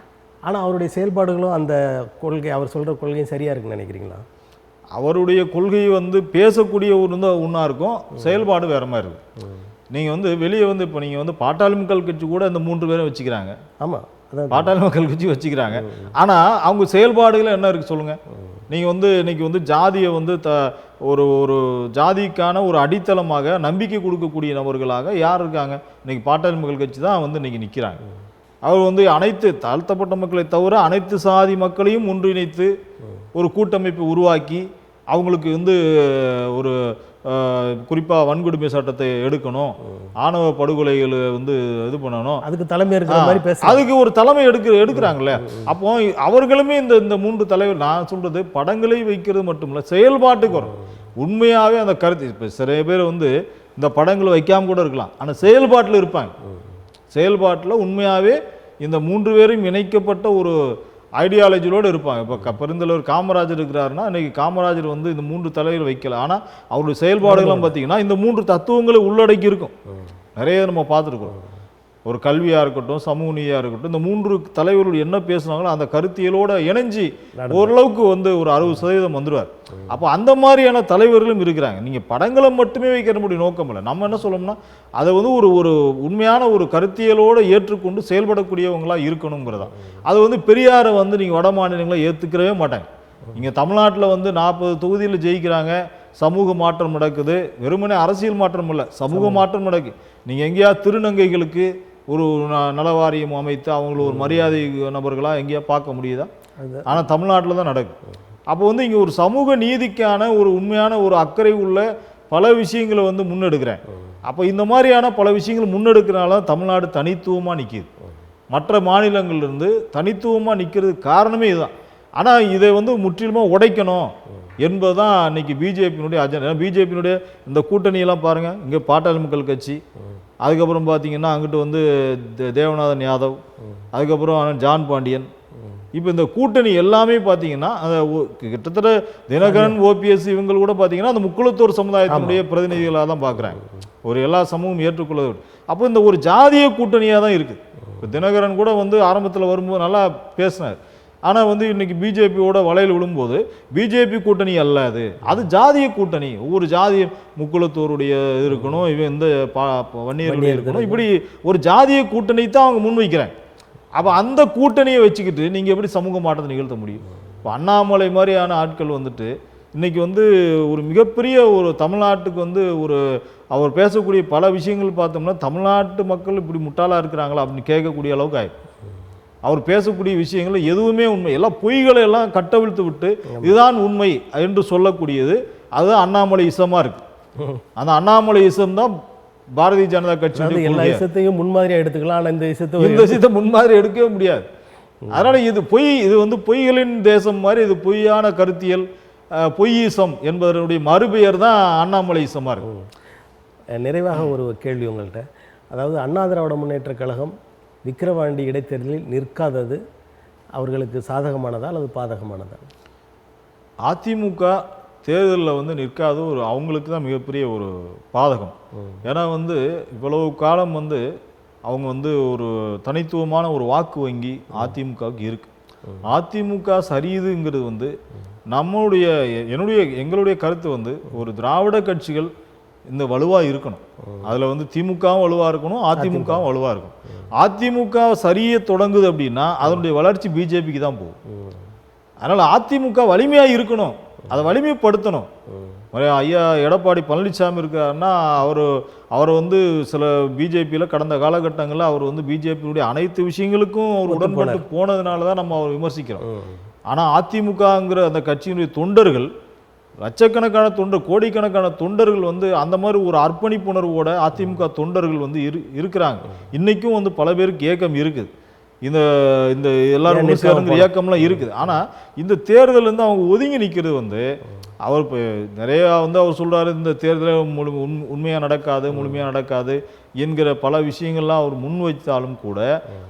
ஆனால் அவருடைய செயல்பாடுகளும் அந்த கொள்கை, அவர் சொல்கிற கொள்கையும் சரியாக இருக்குன்னு நினைக்கிறீங்களா? அவருடைய கொள்கை பேசக்கூடிய ஒன்றா இருக்கும், செயல்பாடு வேற மாதிரி இருக்கும். நீங்கள் வெளியே இப்போ நீங்கள் பாட்டாளி மக்கள் கட்சி கூட இந்த 3 பேரும் வச்சுக்கிறாங்க. ஆமாம், பாட்டாளி மக்கள் கட்சி வச்சுக்கிறாங்க. ஆனால் அவங்க செயல்பாடுகள் என்ன இருக்குது சொல்லுங்கள். நீங்கள் இன்னைக்கு ஜாதியை ஒரு ஜாதிக்கான ஒரு அடித்தளமாக நம்பிக்கை கொடுக்கக்கூடிய நபர்களாக யார் இருக்காங்க? இன்னைக்கு பாட்டாளி மக்கள் கட்சி தான் இன்னைக்கு நிற்கிறாங்க. அவர் அனைத்து தாழ்த்தப்பட்ட மக்களை தவிர அனைத்து சாதி மக்களையும் ஒன்றிணைத்து ஒரு கூட்டமைப்பை உருவாக்கி அவங்களுக்கு ஒரு குறிப்பாக வன்கொடுமை சட்டத்தை எடுக்கணும், ஆணவ படுகொலைகள் இது பண்ணணும், அதுக்கு தலைமை இருக்கிற மாதிரி பேச, அதுக்கு ஒரு தலைமை எடுக்கிறாங்கல்ல. அப்போ அவர்களுமே இந்த 3 தலைவர், நான் சொல்றது படங்களை வைக்கிறது மட்டும் இல்லை, செயல்பாட்டுக்கு வரும். உண்மையாகவே அந்த கருத்து இப்போ சில பேர் இந்த படங்களை வைக்காம கூட இருக்கலாம், ஆனால் செயல்பாட்டில் இருப்பாங்க. செயல்பாட்டில் உண்மையாகவே இந்த 3 பேரும் இணைக்கப்பட்ட ஒரு ஐடியாலஜியோடு இருப்பாங்க. இப்போ பெருந்தலைவர் காமராஜர் இருக்கிறாருன்னா இன்னைக்கு காமராஜர் இந்த 3 தலைவர் வைக்கல, ஆனால் அவருடைய செயல்பாடுகள்லாம் பார்த்தீங்கன்னா இந்த 3 தத்துவங்களை உள்ளடக்கி இருக்கும். நிறைய நம்ம பார்த்துருக்கோம். ஒரு கல்வியாக இருக்கட்டும், சமூக நீதியாக இருக்கட்டும், இந்த 3 தலைவர்கள் என்ன பேசுனாங்களோ அந்த கருத்தியலோடு இணைஞ்சி ஓரளவுக்கு ஒரு 60% வந்துடுவார். அப்போ அந்த மாதிரியான தலைவர்களும் இருக்கிறாங்க. நீங்கள் படங்களை மட்டுமே வைக்கிற முடியும் நோக்கம் இல்லை. நம்ம என்ன சொல்லணும்னா அதை ஒரு உண்மையான ஒரு கருத்தியலோடு ஏற்றுக்கொண்டு செயல்படக்கூடியவங்களாக இருக்கணுங்கிறதா. அது பெரியாரை நீங்கள் வட மாநிலங்களை ஏற்றுக்கிறவே மாட்டாங்க. இங்கே தமிழ்நாட்டில் 40 தொகுதியில் ஜெயிக்கிறாங்க, சமூக மாற்றம் நடக்குது. வெறுமனே அரசியல் மாற்றம் இல்லை, சமூக மாற்றம் நடக்குது. நீங்கள் எங்கேயாவது திருநங்கைகளுக்கு ஒரு நலவாரியம் அமைத்து அவங்கள ஒரு மரியாதை நபர்களாக எங்கேயா பார்க்க முடியுதா? ஆனால் தமிழ்நாட்டில் தான் நடக்குது. அப்போ இங்கே ஒரு சமூக நீதிக்கான ஒரு உண்மையான ஒரு அக்கறை உள்ள பல விஷயங்களை முன்னெடுக்கிறேன். அப்போ இந்த மாதிரியான பல விஷயங்கள் முன்னெடுக்கிறனால தமிழ்நாடு தனித்துவமாக நிற்கிது. மற்ற மாநிலங்கள்லேருந்து தனித்துவமாக நிற்கிறதுக்கு காரணமே இதுதான். ஆனால் இதை முற்றிலுமாக உடைக்கணும் என்பதுதான் இன்னைக்கு பிஜேபியினுடைய அஜெண்டா. பிஜேபியினுடைய இந்த கூட்டணியெல்லாம் பாருங்கள். இங்கே பாட்டாளி மக்கள் கட்சி, அதுக்கப்புறம் பார்த்தீங்கன்னா அங்கிட்டு தேவநாதன் யாதவ், அதுக்கப்புறம் ஜான் பாண்டியன். இப்போ இந்த கூட்டணி எல்லாமே பார்த்தீங்கன்னா அந்த கிட்டத்தட்ட தினகரன், ஓபிஎஸ் இவங்க கூட பார்த்தீங்கன்னா அந்த முக்குளத்தோர் சமுதாயத்தினுடைய பிரதிநிதிகளாக தான் பார்க்குறாங்க. ஒரு எல்லா சமூகம் ஏற்றுக்கொள்ள. அப்போ இந்த ஒரு ஜாதிய கூட்டணியாக தான் இருக்குது. இப்போ தினகரன் கூட ஆரம்பத்தில் வரும்போது நல்லா பேசினார். ஆனால் இன்னைக்கு பிஜேபியோட வலையில் விழும்போது பிஜேபி கூட்டணி அல்ல, அது ஜாதிய கூட்டணி. ஒவ்வொரு ஜாதிய முக்குளத்தோருடைய இருக்கணும், இவன் இந்த வன்னியருடைய இருக்கணும், இப்படி ஒரு ஜாதிய கூட்டணி தான் அவங்க முன்வைக்கிறாங்க. அப்போ அந்த கூட்டணியை வச்சுக்கிட்டு நீங்கள் எப்படி சமூக மாற்றத்தை நிகழ்த்த முடியும்? இப்போ அண்ணாமலை மாதிரியான ஆட்கள் இன்னைக்கு ஒரு மிகப்பெரிய ஒரு தமிழ்நாட்டுக்கு ஒரு அவர் பேசக்கூடிய பல விஷயங்கள் பார்த்தோம்னா தமிழ்நாட்டு மக்கள் இப்படி முட்டாளாக இருக்கிறாங்களா அப்படின்னு கேட்கக்கூடிய அளவுக்கு ஆயிடும். அவர் பேசக்கூடிய விஷயங்கள் எதுவுமே உண்மை, எல்லாம் பொய்களை எல்லாம் கட்டவிழ்த்து விட்டு இதுதான் உண்மை என்று சொல்லக்கூடியது அதுதான் அண்ணாமலை இசமாக இருக்கு. அந்த அண்ணாமலை இசம் தான் பாரதிய ஜனதா கட்சி. எல்லா இசத்தையும் முன்மாதிரியாக எடுத்துக்கலாம், ஆனால் இந்த விஷயத்தை முன்மாதிரி எடுக்கவே முடியாது. அதனால இது பொய், இது பொய்களின் தேசம் மாதிரி, இது பொய்யான கருத்தியல், பொய்யிசம் என்பதனுடைய மறுபெயர் தான் அண்ணாமலை இசமாக இருக்கு. நிறைவாக ஒரு கேள்வி உங்கள்கிட்ட. அதாவது அண்ணா திராவிட முன்னேற்ற கழகம் விக்கிரவாண்டி இடைத்தேர்தலில் நிற்காதது அவர்களுக்கு சாதகமானதா அல்லது பாதகமானதா? அதிமுக தேர்தலில் நிற்காது அவங்களுக்கு தான் மிகப்பெரிய ஒரு பாதகம். ஏன்னா இவ்வளவு காலம் அவங்க ஒரு தனித்துவமான ஒரு வாக்கு வங்கி அதிமுகவுக்கு இருக்கு. அதிமுக சரியுதுங்கிறது எங்களுடைய கருத்து ஒரு திராவிட கட்சிகள் இந்த வலுவாக இருக்கணும். அதில் திமுகவும் வலுவாக இருக்கணும், அதிமுகவும் வலுவாக இருக்கணும். அதிமுக சரியே தொடங்குது அப்படின்னா அதனுடைய வளர்ச்சி பிஜேபிக்கு தான் போகும். அதனால் அதிமுக வலிமையாக இருக்கணும், அதை வலிமைப்படுத்தணும். ஐயா எடப்பாடி பழனிசாமி இருக்காருன்னா அவர் சில பிஜேபியில் கடந்த காலகட்டங்களில் அவர் பிஜேபியினுடைய அனைத்து விஷயங்களுக்கும் அவர் உடன்பட்டு போனதுனால தான் நம்ம அவர் விமர்சிக்கிறோம். ஆனால் அதிமுகங்கிற அந்த கட்சியினுடைய தொண்டர்கள் லட்சக்கணக்கான தொண்டர், கோடிக்கணக்கான தொண்டர்கள் வந்து அந்த மாதிரி ஒரு அர்ப்பணிப்புணர்வோட அதிமுக தொண்டர்கள் வந்து இருக்கிறாங்க. இன்னைக்கும் வந்து பல பேருக்கு ஏக்கம் இருக்குது. இந்த இந்த எல்லாரும் சேர்ந்து இயக்கம்லாம் இருக்குது. ஆனால் இந்த தேர்தல் வந்து அவங்க ஒதுங்கி நிற்கிறது வந்து அவர் இப்போ நிறையா வந்து அவர் சொல்கிறாரு, இந்த தேர்தலில் உண்மையாக நடக்காது, முழுமையாக நடக்காது என்கிற பல விஷயங்கள்லாம் அவர் முன் வைத்தாலும் கூட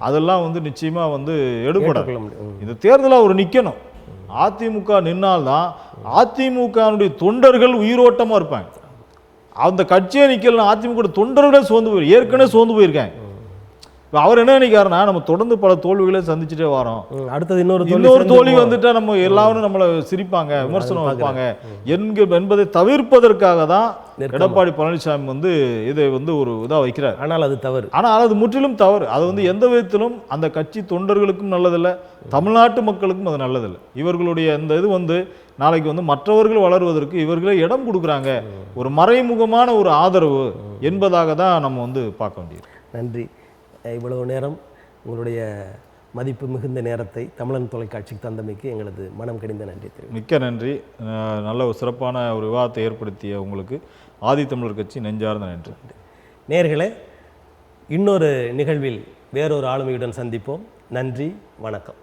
அதெல்லாம் வந்து நிச்சயமாக வந்து எடுபடாது. இந்த தேர்தலில் அவர் நிற்கணும். அதிமுக நின்னால்தான் அதிமுகனுடைய தொண்டர்கள் உயிரோட்டமாக இருப்பாங்க. அந்த கட்சியை நிற்கலாம், அதிமுக தொண்டர்களே சோர்ந்து போயிரு, ஏற்கனவே சோர்ந்து போயிருக்காங்க. அவர் என்ன நினைக்காருன்னா, நம்ம தொடர்ந்து பல தோல்விகளை சந்திச்சுட்டே வரோம், அடுத்தது இன்னொரு தோல்வி வந்துட்டா நம்ம எல்லாரும் நம்மளை சிரிப்பாங்க, விமர்சனம் வைப்பாங்க என்பதை தவிர்ப்பதற்காக தான் எடப்பாடி பழனிசாமி வந்து இதை வந்து ஒரு இதாக வைக்கிறார். ஆனால் அது தவறு. ஆனால் அது முற்றிலும் தவறு. அது வந்து எந்த விதத்திலும் அந்த கட்சி தொண்டர்களுக்கும் நல்லதில்லை, தமிழ்நாட்டு மக்களுக்கும் அது நல்லதில்லை. இவர்களுடைய இந்த இது வந்து நாளைக்கு வந்து மற்றவர்கள் வளருவதற்கு இவர்களே இடம் கொடுக்குறாங்க, ஒரு மறைமுகமான ஒரு ஆதரவு என்பதாக தான் நம்ம வந்து பார்க்க வேண்டியது. நன்றி. இவ்வளவு நேரம் உங்களுடைய மதிப்பு மிகுந்த நேரத்தை தமிழன் தொலைக்காட்சிக்கு தந்தமைக்கு எங்களது மனம் கடிந்த நன்றி தெரியும். மிக்க நன்றி. நல்ல ஒரு சிறப்பான ஒரு விவாதத்தை ஏற்படுத்திய உங்களுக்கு ஆதித்தமிழர் கட்சி நெஞ்சார்ந்த நன்றி. நேயர்களே, இன்னொரு நிகழ்வில் வேறொரு ஆளுமையுடன் சந்திப்போம். நன்றி, வணக்கம்.